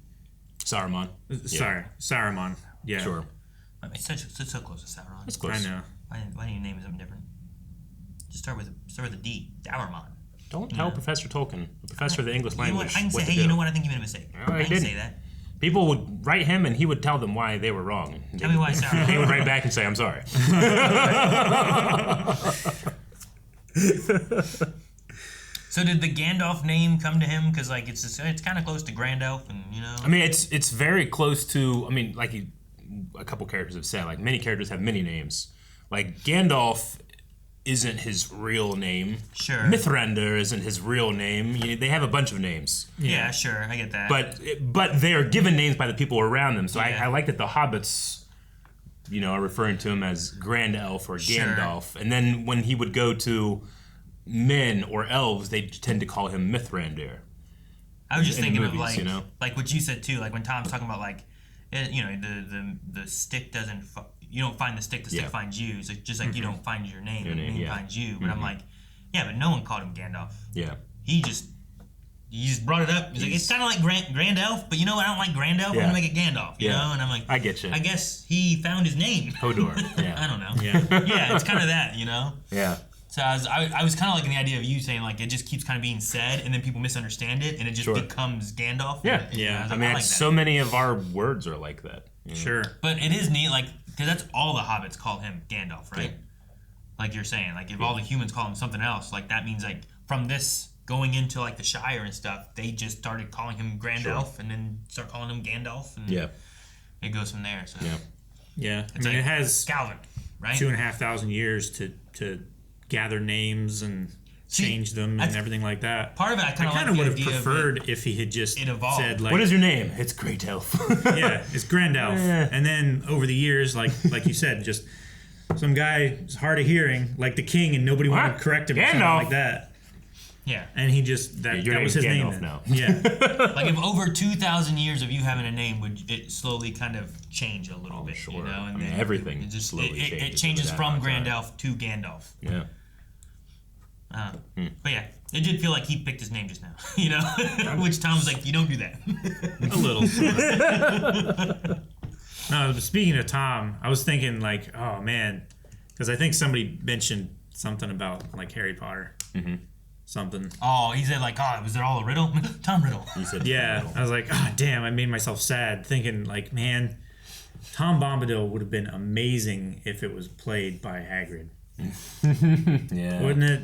Saruman. Saruman. Yeah. Sure. It's so close to Sauron. It's close. I know. Why do you name it something different? Just start with a D. Dowermon. Don't tell Professor Tolkien, the professor of the English language. I can say, what to hey, do. you know what? I think you made a mistake. No, I he can didn't. say that. People would write him, and he would tell them why they were wrong. Tell me why Sauron. He would write back and say, "I'm sorry." So did the Gandalf name come to him? Because like it's kind of close to Grandalf, and you know. I mean, it's very close to. I mean, like a couple characters have said, like many characters have many names. Like Gandalf isn't his real name. Sure. Mithrandir isn't his real name. They have a bunch of names. Yeah, sure, I get that. But they are given names by the people around them. So Yeah. I like that the hobbits, are referring to him as Grand Elf or Gandalf. And then when he would go to men or elves, they tend to call him Mithrandir. I was just in thinking movies, of like what you said too, like when Tom's talking about like, the stick doesn't. You don't find the stick finds you. So just like you don't find your name, the name finds you. But I'm like, yeah, but no one called him Gandalf. Yeah. He just brought it up. He's like, it's kind of like Grand Elf, but you know what? I don't like Grand Elf. I'm gonna make it Gandalf. You know, and I'm like, I get you. I guess he found his name. Hodor. Yeah. I don't know. Yeah. Yeah, it's kind of that. Yeah. So I was kind of liking the idea of you saying like it just keeps kind of being said and then people misunderstand it and it just becomes Gandalf. Yeah. I mean, like so many of our words are like that. Sure. But it is neat, like, because that's all the hobbits call him Gandalf, right? Yeah. Like you're saying, like if all the humans call him something else, like that means like from this going into like the Shire and stuff, they just started calling him Grandalf and then start calling him Gandalf, and it goes from there. So yeah, it's I mean, like it has Calvin, right? 2,500 years to gather names and change them and everything like that. Part of it, I kind of like would have preferred if he had just said like, "What is your name?" It's Great Elf. Yeah, it's Grandalf. And then over the years, like you said, just some guy is hard of hearing, like the king, and nobody wanted to correct him or something like that. Yeah. And he just that was his name then. now. Yeah. Like if over 2,000 years of you having a name, would it slowly kind of change a little bit? Sure. You know, and I mean, then everything it just slowly changes. It changes over from that time. Grandalf to Gandalf. Yeah. But yeah, it did feel like he picked his name just now, you know? Which Tom was like, you don't do that. A little. No, but speaking of Tom, I was thinking like, oh man, because I think somebody mentioned something about like Harry Potter. Mm-hmm. Something. Oh, he said like, oh, was it all a riddle? Tom Riddle. He said, yeah. I was like, oh damn, I made myself sad thinking like, man, Tom Bombadil would have been amazing if it was played by Hagrid. Yeah. Wouldn't it?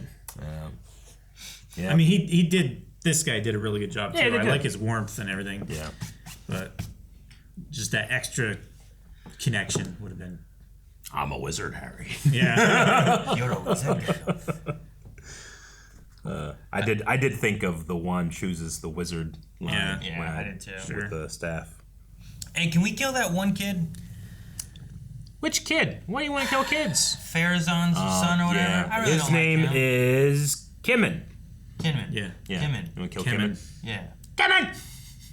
Yeah. I mean, he did. This guy did a really good job too. Yeah, I like his warmth and everything. Yeah. But just that extra connection would have been. I'm a wizard, Harry. Yeah. You're a wizard. I did think of the one chooses the wizard line. Yeah, I did too. With the staff. Hey, can we kill that one kid? Which kid? Why do you want to kill kids? Farazan's son or whatever? Yeah. I really His don't name like him. is Kemen. Kemen. Yeah. Kemen. You want to kill Kemen. Kemen? Yeah. Kemen!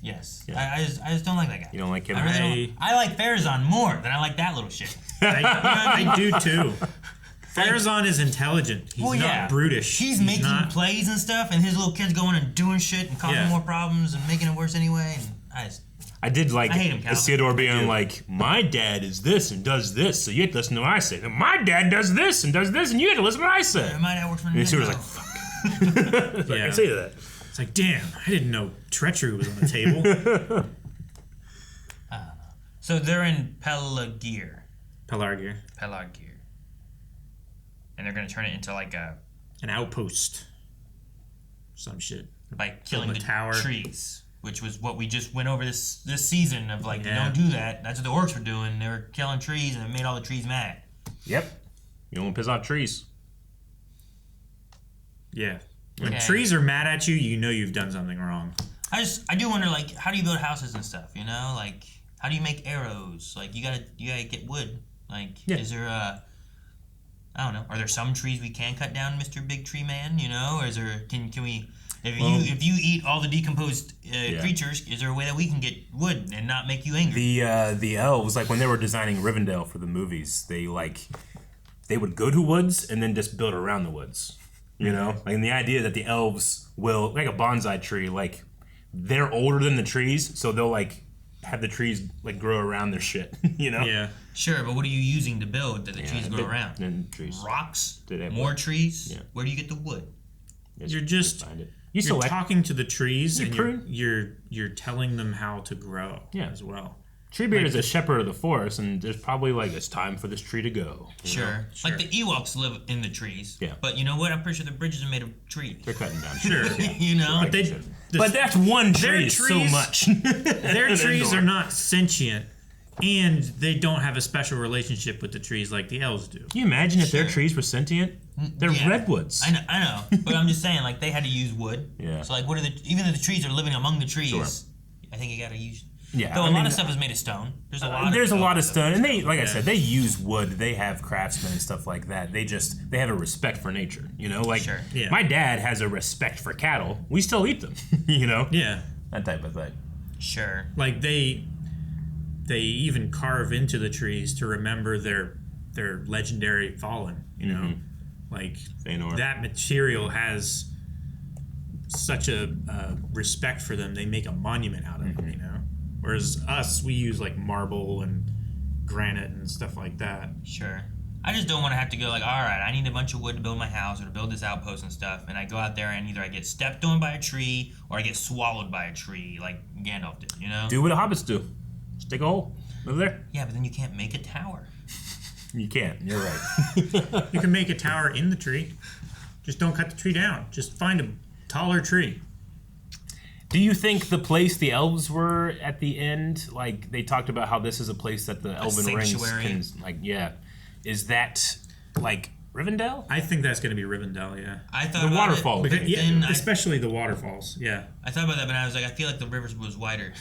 Yes. Yeah. I just don't like that guy. You don't like Kemen? I really don't. I like Farazan more than I like that little shit. I do too. Farazan is intelligent. He's not brutish. He's making plays and stuff, and his little kid's going and doing shit and causing more problems and making it worse anyway. And I did like I hate him, Calvin. Isildur being like, my dad is this and does this, so you have to listen to what I say. And my dad does this, and you have to listen to what I say. My dad works for And Isildur's like, fuck. I can say that. It's like, damn, I didn't know treachery was on the table. So they're in Pelargir. Pelargir. And they're going to turn it into like an outpost. Some shit. By killing the tower. trees. Which was what we just went over this season of like, don't do that. That's what the orcs were doing. They were killing trees and it made all the trees mad. Yep. You don't want to piss off trees. Yeah. When trees are mad at you, you know you've done something wrong. I do wonder, like, how do you build houses and stuff, you know? Like, how do you make arrows? Like, you gotta get wood. Like, is there I don't know. Are there some trees we can cut down, Mr. Big Tree Man, you know? Or is there, can we... If you eat all the decomposed creatures, is there a way that we can get wood and not make you angry? The elves, like when they were designing Rivendell for the movies, they would go to woods and then just build around the woods. You know, like, and the idea that the elves will, like a bonsai tree, like they're older than the trees, so they'll like have the trees like grow around their shit. You know? Yeah. Sure, but what are you using to build that the trees grow around? And trees. Rocks? More wood? Trees? Yeah. Where do you get the wood? You're just find it. You're talking to the trees, You and prune. you're telling them how to grow. As well. Treebeard is a shepherd of the forest, and there's probably like it's time for this tree to go. Sure. Like the Ewoks live in the trees. Yeah. But you know what? I'm pretty sure the bridges are made of trees. They're cutting down Sure. trees. You know? But that's one tree their so trees- much. Their trees are not sentient, and they don't have a special relationship with the trees like the elves do. Can you imagine if their trees were sentient? They're redwoods. I know. But I'm just saying, like, they had to use wood. Yeah. So, like, what are even though the trees are living among the trees, Sure. I think you gotta use. Yeah, Though I a lot mean, of stuff is made of stone. There's a lot. Of stone, and they, like I said, they use wood. They have craftsmen and stuff like that. They have a respect for nature. You know, like my dad has a respect for cattle. We still eat them. You know, that type of thing. Sure. Like they even carve into the trees to remember their legendary fallen. You know, like Feanor. That material has such a respect for them. They make a monument out of it. You know. Whereas us, we use like marble and granite and stuff like that. Sure. I just don't want to have to go like, all right, I need a bunch of wood to build my house or to build this outpost and stuff, and I go out there and either I get stepped on by a tree or I get swallowed by a tree like Gandalf did, you know? Do what hobbits do. Just dig a hole. Over there. Yeah, but then you can't make a tower. You can't. You're right. You can make a tower in the tree. Just don't cut the tree down. Just find a taller tree. Do you think the place the elves were at the end, like they talked about how this is a place that the Elven Rings can, like, is that like Rivendell? I think that's going to be Rivendell, yeah. I thought the about waterfall. it, especially the waterfalls, yeah. I thought about that, but I was like, I feel like the rivers was wider.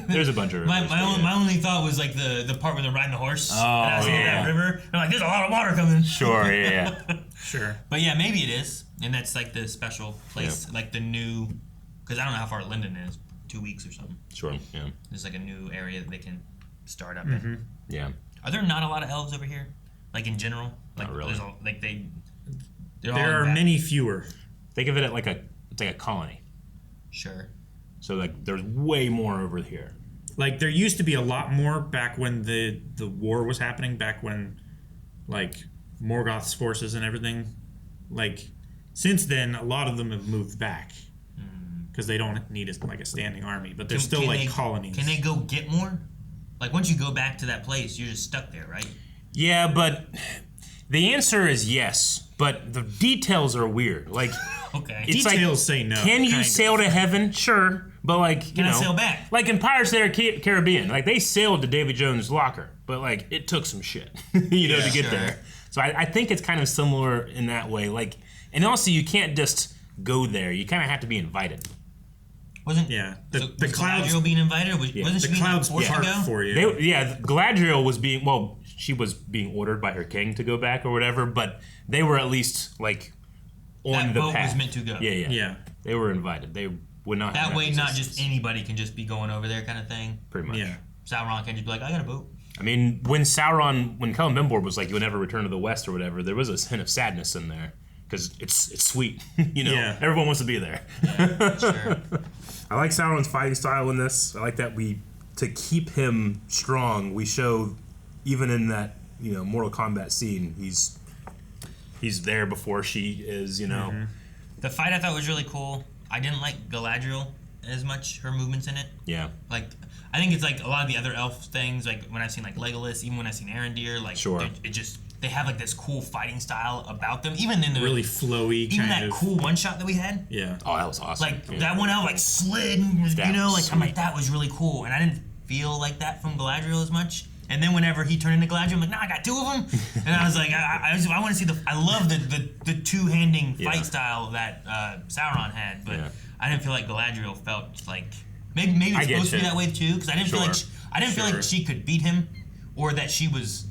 There's a bunch of rivers. My only thought was like the part where they're riding the horse. Oh, and I was looking at that river. I'm like, there's a lot of water coming. Sure, yeah. Sure. But yeah, maybe it is, and that's like the special place, like the new. Because I don't know how far Linden is, 2 weeks or something. Sure, yeah. There's like a new area that they can start up in. Yeah. Are there not a lot of elves over here? Like in general? Like, Not really. There are many fewer. Think of it like it's like a colony. Sure. So like there's way more over here. Like there used to be a lot more back when the war was happening, back when like Morgoth's forces and everything. Like since then, a lot of them have moved back. Because they don't need a standing army, but they're still like colonies. Can they go get more? Like once you go back to that place, you're just stuck there, right? Yeah, but the answer is yes, but the details are weird. Like, okay, it's details say no. Can you sail to heaven? Sure, but like you know, I sail back? Like in Pirates of the Caribbean, like they sailed to Davy Jones' locker, but like it took some shit, to get there. So I think it's kind of similar in that way. Like, and also you can't just go there; you kind of have to be invited. Wasn't the clouds Galadriel being invited? Wasn't she the clouds being part forced to go? for you? Galadriel was she was being ordered by her king to go back or whatever, but they were at least like on the boat path. was meant to go. Yeah. They were invited. They would not. That have way, not resistance. just anybody can just be going over there, kind of thing. Pretty much. Yeah. Sauron can just be like, I got a boat. I mean, when Celebrimbor was like, "You'll never return to the West" or whatever, there was a hint of sadness in there because it's sweet, Yeah. Everyone wants to be there. Yeah, sure. I like Sauron's fighting style in this. I like that to keep him strong, we show even in that Mortal Kombat scene, he's there before she is. Mm-hmm. The fight I thought was really cool. I didn't like Galadriel as much. Her movements in it. Yeah. Like I think it's like a lot of the other elf things. Like when I've seen like Legolas, even when I've seen Arendir, like sure. They have like this cool fighting style about them. Even in the really flowy, even that cool one shot that we had. Yeah. Oh, that was awesome. Like that one elf like slid, I'm like that was really cool, and I didn't feel like that from Galadriel as much. And then whenever he turned into Galadriel, I'm like, I got two of them, and I was like, I want to see I love the two-handing fight style that Sauron had, but I didn't feel like Galadriel felt like maybe it's supposed to be that way too, because I didn't feel like she could beat him, or that she was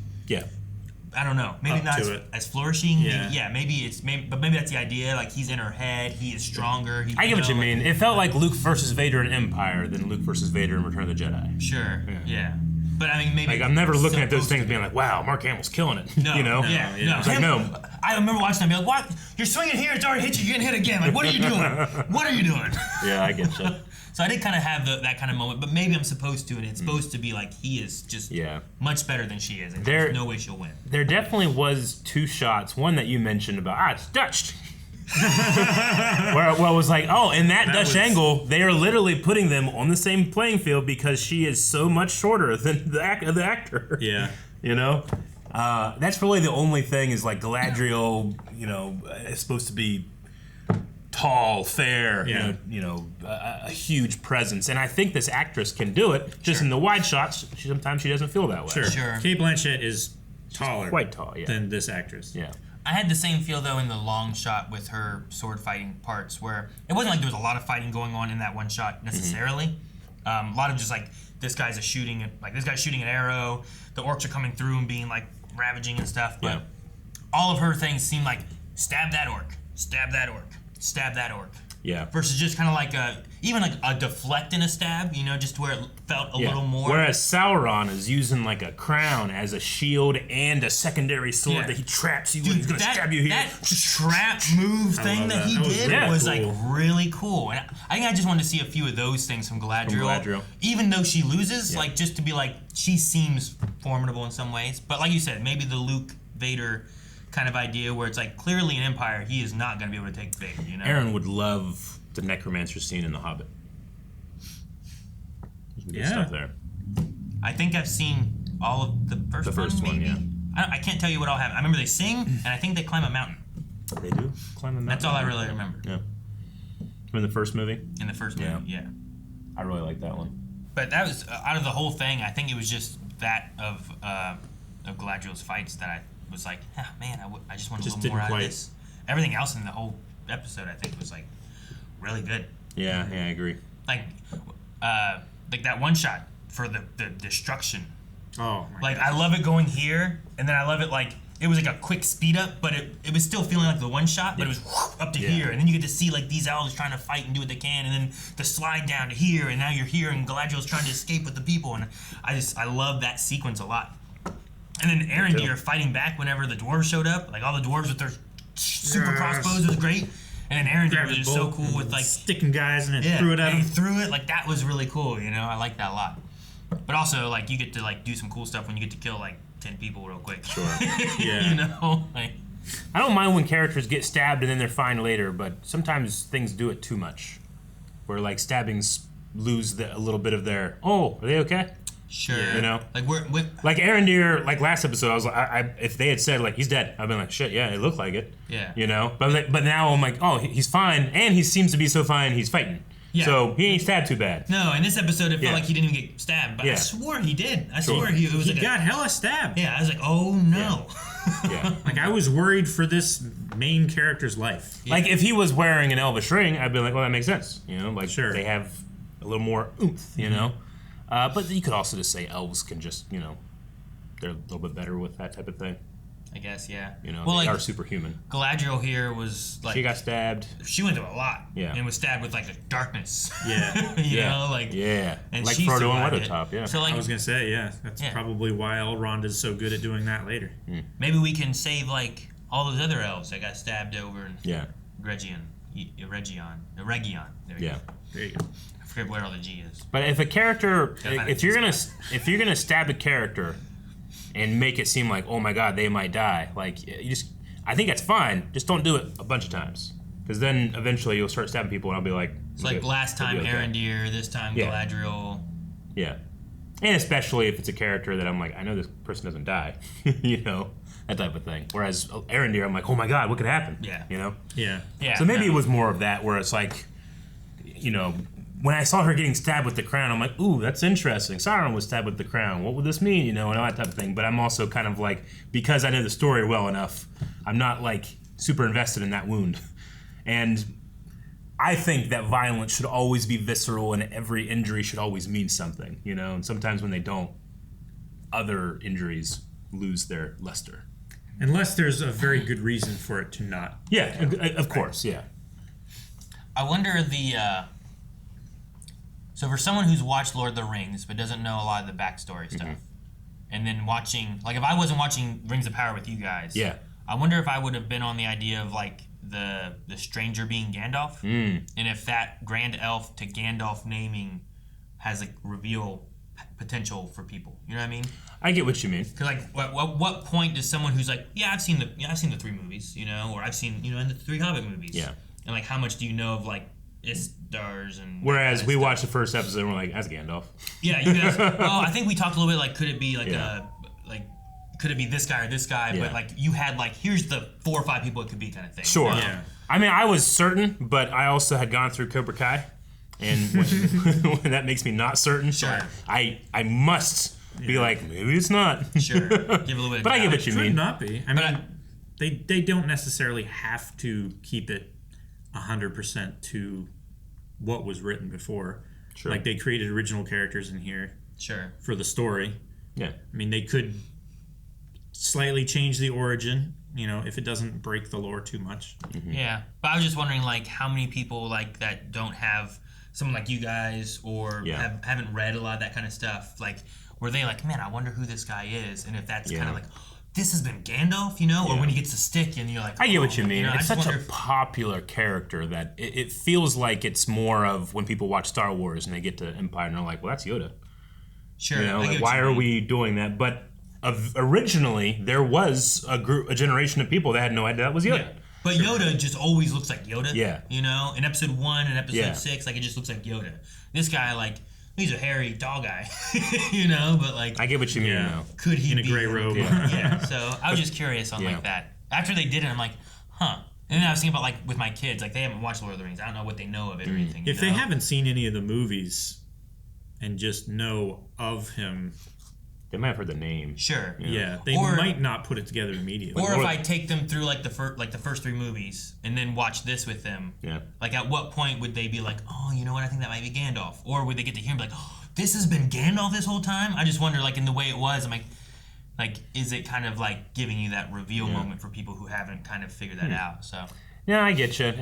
I don't know. Maybe not as flourishing. Yeah. Maybe that's the idea. Like he's in her head. He is stronger. I get what you mean. It felt like Luke versus Vader in Empire than Luke versus Vader in Return of the Jedi. Sure. Yeah. But I mean, maybe like I'm never looking at those things being like, "Wow, Mark Hamill's killing it." No. No. It's like, no. I remember watching that and be like, "What? You're swinging here. It's already hit you. You're getting hit again. Like, what are you doing? What are you doing?" Yeah, I get you. So I did kind of have that kind of moment, but maybe I'm supposed to, and it's supposed to be like he is just much better than she is, and there's no way she'll win. There definitely was 2 shots. One that you mentioned about it's Dutch. where it was like, oh, in that Dutch angle, they are literally putting them on the same playing field because she is so much shorter than the actor. Yeah. You know? That's really the only thing is like Galadriel, is supposed to be tall, fair, a huge presence. And I think this actress can do it. Just in the wide shots, sometimes she doesn't feel that way. Sure. Kate Blanchett is taller. Quite tall, than this actress. Yeah. I had the same feel though in the long shot with her sword fighting parts, where it wasn't like there was a lot of fighting going on in that one shot necessarily. A lot of just like this guy's shooting an arrow, the orcs are coming through and being like ravaging and stuff. But all of her things seem like stab that orc, stab that orc, stab that orc. Yeah. Versus just kind of like even like a deflect and a stab, just to where it felt a little more. Whereas Sauron is using like a crown as a shield and a secondary sword that he traps you when he's gonna stab you here. That trap move thing that he did was like really cool. And I think I just wanted to see a few of those things from Galadriel. Even though she loses, like just to be like, she seems formidable in some ways. But like you said, maybe the Luke Vader kind of idea where it's like clearly in Empire he is not going to be able to take Vader, Aaron would love the necromancer scene in The Hobbit. Some good stuff there. I think I've seen all of the first one, maybe. I can't tell you what all happened. I remember they sing and I think they climb a mountain. They do climb a mountain. That's all I really remember. Yeah. In the first movie? In the first movie, yeah. I really like that one. But that was out of the whole thing. I think it was just that of Galadriel's fights that I was like, man, I just want a little more out of this. Everything else in the whole episode, I think, was like really good. Yeah, I agree. Like that one shot for the destruction. Oh, my gosh. I love it going here, and then I love it like it was like a quick speed up, but it was still feeling like the one shot, but it was up to here, and then you get to see like these elves trying to fight and do what they can, and then the slide down to here, and now you're here, and Galadriel's trying to escape with the people, and I love that sequence a lot. And then Arondir fighting back whenever the dwarves showed up, like all the dwarves with their super crossbows was great. And then Arondir was just so cool with like sticking guys and threw it at him. He threw it, like that was really cool, I like that a lot. But also like you get to like do some cool stuff when you get to kill like 10 people real quick. Sure. Like I don't mind when characters get stabbed and then they're fine later, but sometimes things do it too much. Where like stabbings lose a little bit of their, are they okay? Sure. Like like Arondir, like last episode, I was like, if they had said like he's dead, I've been like, shit, yeah, it looked like it. Yeah. But now I'm like, oh, he's fine, and he seems to be so fine, he's fighting. Yeah. So he ain't stabbed too bad. No, in this episode it felt like he didn't even get stabbed, but I swore he did. I swore he got hella stabbed. Yeah, I was like, oh no. Yeah. Like I was worried for this main character's life. Yeah. Like if he was wearing an elvish ring, I'd be like, well, that makes sense. Like they have a little more oomph, but you could also just say elves can just, they're a little bit better with that type of thing. I guess, yeah. They are superhuman. Galadriel here was like... She got stabbed. She went through a lot. Yeah. And was stabbed with like a darkness. Yeah. you know, like... Yeah. And like she Frodo and survived Weathertop, yeah. So, like, I was going to say, that's probably why Elrond is so good at doing that later. Maybe we can save like all those other elves that got stabbed over in Region. There you go. There you go. I forget where all the G is. But if a character, if you're gonna stab a character and make it seem like, oh my god, they might die, like I think that's fine. Just don't do it a bunch of times, because then eventually you'll start stabbing people, and I'll be like, it's like last time Arondir, this time Galadriel. Yeah, and especially if it's a character that I'm like, I know this person doesn't die, that type of thing. Whereas Arondir, I'm like, oh my god, what could happen? Yeah. So maybe it was more of that, where it's like, when I saw her getting stabbed with the crown, I'm like, ooh, that's interesting. Sauron was stabbed with the crown. What would this mean? And all that type of thing. But I'm also kind of like, because I know the story well enough, I'm not like super invested in that wound. And I think that violence should always be visceral, and every injury should always mean something, And sometimes when they don't, other injuries lose their luster. Unless there's a very good reason for it to not. Yeah, of course, yeah. I wonder so for someone who's watched Lord of the Rings but doesn't know a lot of the backstory stuff, and then watching, like if I wasn't watching Rings of Power with you guys, I wonder if I would have been on the idea of like the stranger being Gandalf, and if that Grand Elf to Gandalf naming has like reveal potential for people. You know what I mean? I get what you mean. Because like, what point does someone who's like, I've seen the 3 movies, you know, or I've seen in the 3 Hobbit movies, and like how much do you know of like Istars and whereas we watched the first episode and we're like, that's Gandalf. Yeah, you guys. Well, I think we talked a little bit like, could it be like could it be this guy or this guy? Yeah. But like you had like, here's the 4 or 5 people it could be kind of thing. Sure. You know? Yeah. I mean, I was certain, but I also had gone through Cobra Kai, and when that makes me not certain. Sure. So I must be like, maybe it's not. Sure. Give a little bit. But I get what you It mean. could not be. I mean, they don't necessarily have to keep it 100% to what was written before. Sure. Like they created original characters in here. Sure. For the story. Yeah. I mean, they could slightly change the origin, if it doesn't break the lore too much. Mm-hmm. Yeah, but I was just wondering, like, how many people like that don't have someone like you guys, or haven't read a lot of that kind of stuff. Like, were they like, man, I wonder who this guy is, and if that's kind of like, this has been Gandalf, or when he gets the stick and you're like, I get what you mean. It's such a if, popular character that it feels like it's more of when people watch Star Wars and they get to Empire and they're like, well, that's Yoda. Sure. Like, why are we doing that? But originally, there was a generation of people that had no idea that was Yoda. Yeah. But Yoda just always looks like Yoda. Yeah. In episode 1 and episode 6, like, it just looks like Yoda. This guy, like, he's a hairy tall guy, but like, I get what you mean now. Could he in a be gray robe? Yeah. So I was just curious on like that. After they did it, I'm like, huh. And then I was thinking about like with my kids, like they haven't watched Lord of the Rings. I don't know what they know of it or anything. If they haven't seen any of the movies and just know of him, they might have heard the name. Sure. Yeah, they might not put it together immediately. Or if I take them through like the first 3 movies and then watch this with them, like at what point would they be like, oh, you know what, I think that might be Gandalf? Or would they get to hear him like, oh, this has been Gandalf this whole time? I just wonder, like in the way it was, I'm like, is it kind of like giving you that reveal moment for people who haven't kind of figured that out? So. Yeah, I get you.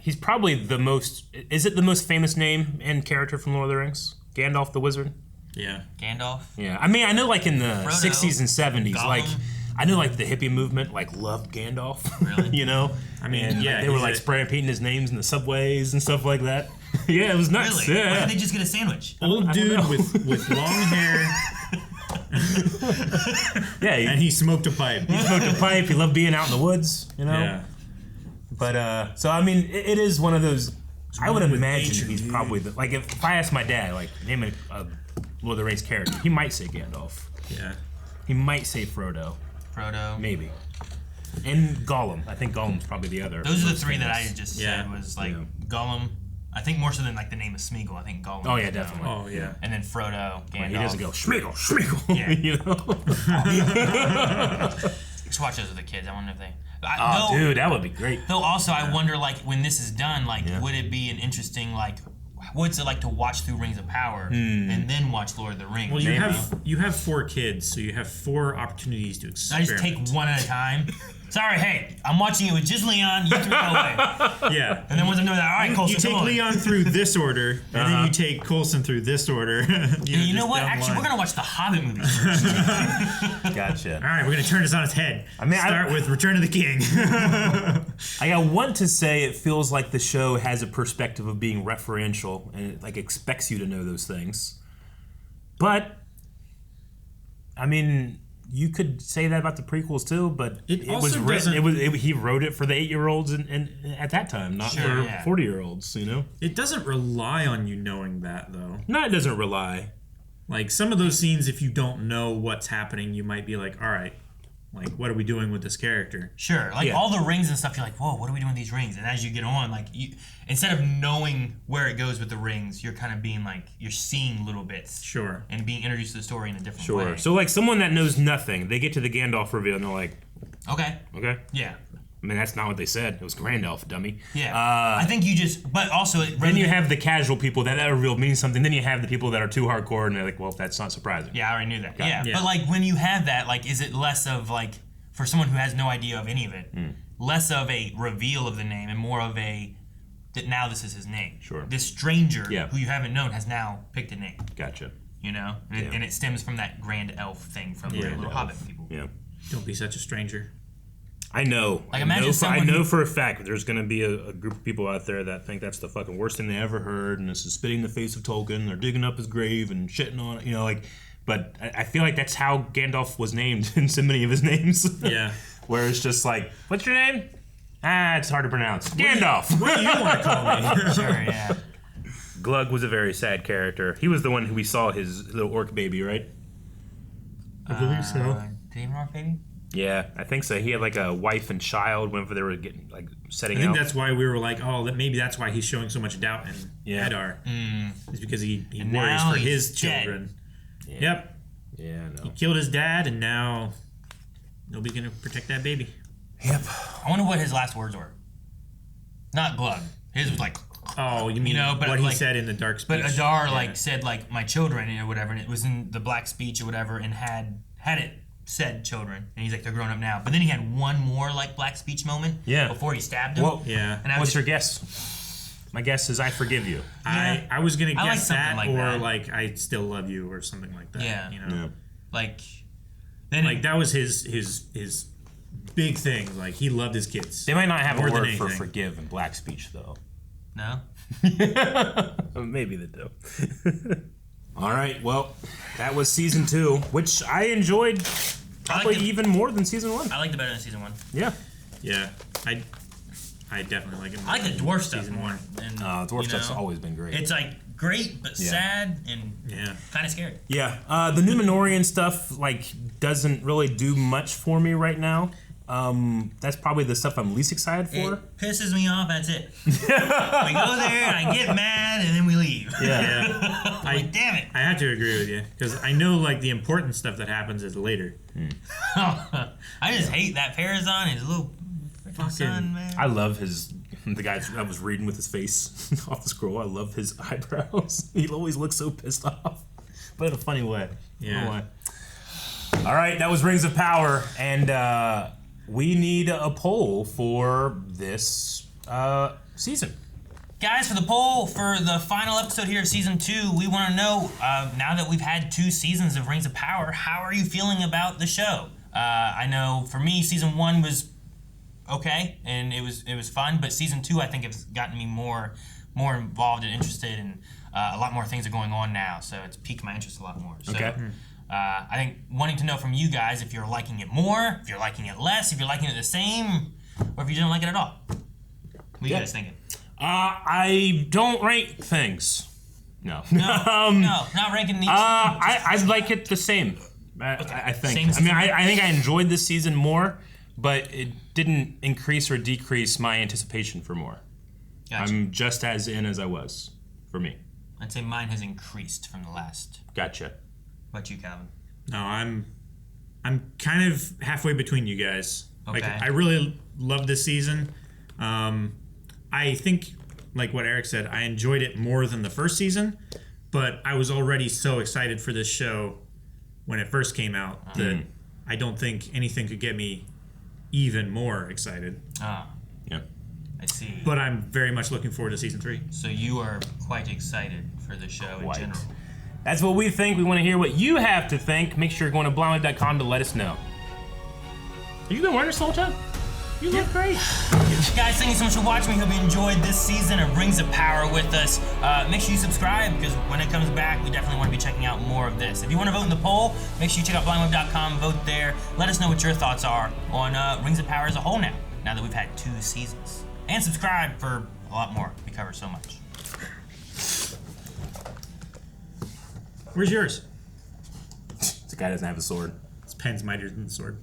He's probably the most. Is it the most famous name and character from Lord of the Rings? Gandalf the Wizard. Yeah. Gandalf? Yeah. I mean, I know like in the Frodo, 60s and 70s, Gollum. like, I know like the hippie movement like loved Gandalf. Really? I mean, And, they were like spraying painting his names in the subways and stuff like that. Yeah, it was nuts. Really? Yeah. Why didn't they just get a sandwich? Old dude with long hair. Yeah. And he smoked a pipe. He smoked a pipe. He loved being out in the woods, Yeah. But, so, I mean, it is one of those. I would imagine he's probably like, if I asked my dad, like, name a Lord of the Rings character, he might say Gandalf. Yeah. He might say Frodo. Maybe. And Gollum. I think Gollum's probably the other. Those are the 3 that I just said was like Gollum. I think more so than like the name of Smeagol. I think Gollum. Oh yeah, definitely. Oh yeah. And then Frodo, Gandalf. Right, he doesn't go Smeagol. Yeah. Just watch those with the kids. I wonder if they. Dude, that would be great. Though also, I wonder like when this is done, like would it be an interesting like. What's it like to watch through Rings of Power and then watch Lord of the Rings? Well, you have 4 kids, so you have 4 opportunities to experiment. I just take one at a time. Sorry, hey, I'm watching it with just Leon. You 3 go away. Yeah. And then once I'm doing that, all right, Colson, you take Leon through this order, and then you take Colson through this order. You know what? Actually, we're gonna watch the Hobbit movies first. Gotcha. All right, we're gonna turn this on its head. I mean, start with Return of the King. I want to say it feels like the show has a perspective of being referential and it like expects you to know those things. But I mean, you could say that about the prequels too. But it was written. He wrote it for the 8-year-olds and at that time, not for 40-year-olds. It doesn't rely on you knowing that though. No, it doesn't rely. Like some of those scenes, if you don't know what's happening, you might be like, all right. Like, what are we doing with this character? Sure. Like, all the rings and stuff, you're like, whoa, what are we doing with these rings? And as you get on, like, instead of knowing where it goes with the rings, you're kind of being like, you're seeing little bits. Sure. And being introduced to the story in a different way. Sure. So, like, someone that knows nothing, they get to the Gandalf reveal and they're like, okay. Yeah. I mean, that's not what they said. It was Gandalf, dummy. Yeah. I think you just, but also... Then you have the casual people that reveal means something. Then you have the people that are too hardcore and they're like, well, that's not surprising. Yeah, I already knew that. Yeah. But, like, when you have that, like, is it less of, like... For someone who has no idea of any of it, less of a reveal of the name and more of a that now this is his name. Sure. This stranger who you haven't known has now picked a name. Gotcha. And it stems from that grand elf thing from the little Hobbit people. Yeah. Don't be such a stranger. I know. Like, imagine I know for a fact there's going to be a group of people out there that think that's the fucking worst thing they ever heard, and this is spitting in the face of Tolkien. They're digging up his grave and shitting on it, you know, like. But I feel like that's how Gandalf was named in so many of his names. Yeah. Where it's just like, what's your name? It's hard to pronounce. Gandalf. What do you want to call me? Sure, yeah. Glug was a very sad character. He was the one who we saw his little orc baby, right? I believe so. Did he have an orc baby? Yeah, I think so. He had like a wife and child whenever they were getting like setting I think out. that's why we were like, oh, maybe that's why he's showing so much doubt in Adar. It's because he worries for his children. Yeah. Yep. Yeah, I know. He killed his dad, and now nobody's gonna protect that baby. Yep. I wonder what his last words were. Not Glug. His was like. Oh, you mean but what like, he said in the dark speech? But Adar like said like my children or whatever, and it was in the black speech or whatever, and had it said children, and he's like they're grown up now. But then he had one more like black speech moment. Yeah. Before he stabbed him. Well, yeah. And what's your guess? My guess is I forgive you. Yeah. I was gonna guess like that, like or that. like I still love you, or something like that. Yeah. You know. Yeah. Like. Then like that was his big thing. Like he loved his kids. They might not have more a than word for anything. forgive in black speech though. No. Maybe they do. All right. Well, that was season 2, which I enjoyed probably even more than season 1. I liked it better than season 1. Yeah. Yeah. I definitely like it. I like the dwarf stuff more. And, dwarf stuff's always been great. It's like great, but sad and kind of scary. Yeah. The Numenorean stuff like doesn't really do much for me right now. That's probably the stuff I'm least excited for. It pisses me off. That's it. We go there, I get mad, and then we leave. Yeah. Like, damn it. I have to agree with you because I know like the important stuff that happens is later. I just hate that Parazon, his little freaking son, man. I love the guy that was reading with his face off the scroll. I love his eyebrows. He always looks so pissed off, but in a funny way. Yeah. All right, that was Rings of Power, and we need a poll for this season. Guys, for the poll for the final episode here of season 2, we want to know, now that we've had 2 seasons of Rings of Power, how are you feeling about the show? I know for me, season 1 was okay, and it was fun, but season 2 I think has gotten me more involved and interested, and a lot more things are going on now, so it's piqued my interest a lot more. So, okay. I think wanting to know from you guys if you're liking it more, if you're liking it less, if you're liking it the same, or if you didn't like it at all. What are you guys thinking? I don't rank things. No. No, not ranking each. I like it the same. I think. I think I enjoyed this season more, but it didn't increase or decrease my anticipation for more. Gotcha. I'm just as in as I was, for me. I'd say mine has increased from the last. Gotcha. What about you, Calvin? No, I'm kind of halfway between you guys. Okay. Like I really love this season. I think, like what Eric said, I enjoyed it more than the first season, but I was already so excited for this show when it first came out that I don't think anything could get me even more excited. Ah. Yeah. I see. But I'm very much looking forward to season 3. So you are quite excited for the show in general. That's what we think. We want to hear what you have to think. Make sure you're going to blindwave.com to let us know. Have you been wearing this whole time? You look great. Guys, thank you so much for watching. We hope you enjoyed this season of Rings of Power with us. Make sure you subscribe, because when it comes back, we definitely want to be checking out more of this. If you want to vote in the poll, make sure you check out blindwave.com, vote there. Let us know what your thoughts are on Rings of Power as a whole now that we've had 2 seasons. And subscribe for a lot more. We cover so much. Where's yours? The guy doesn't have a sword. His pen's mightier than the sword.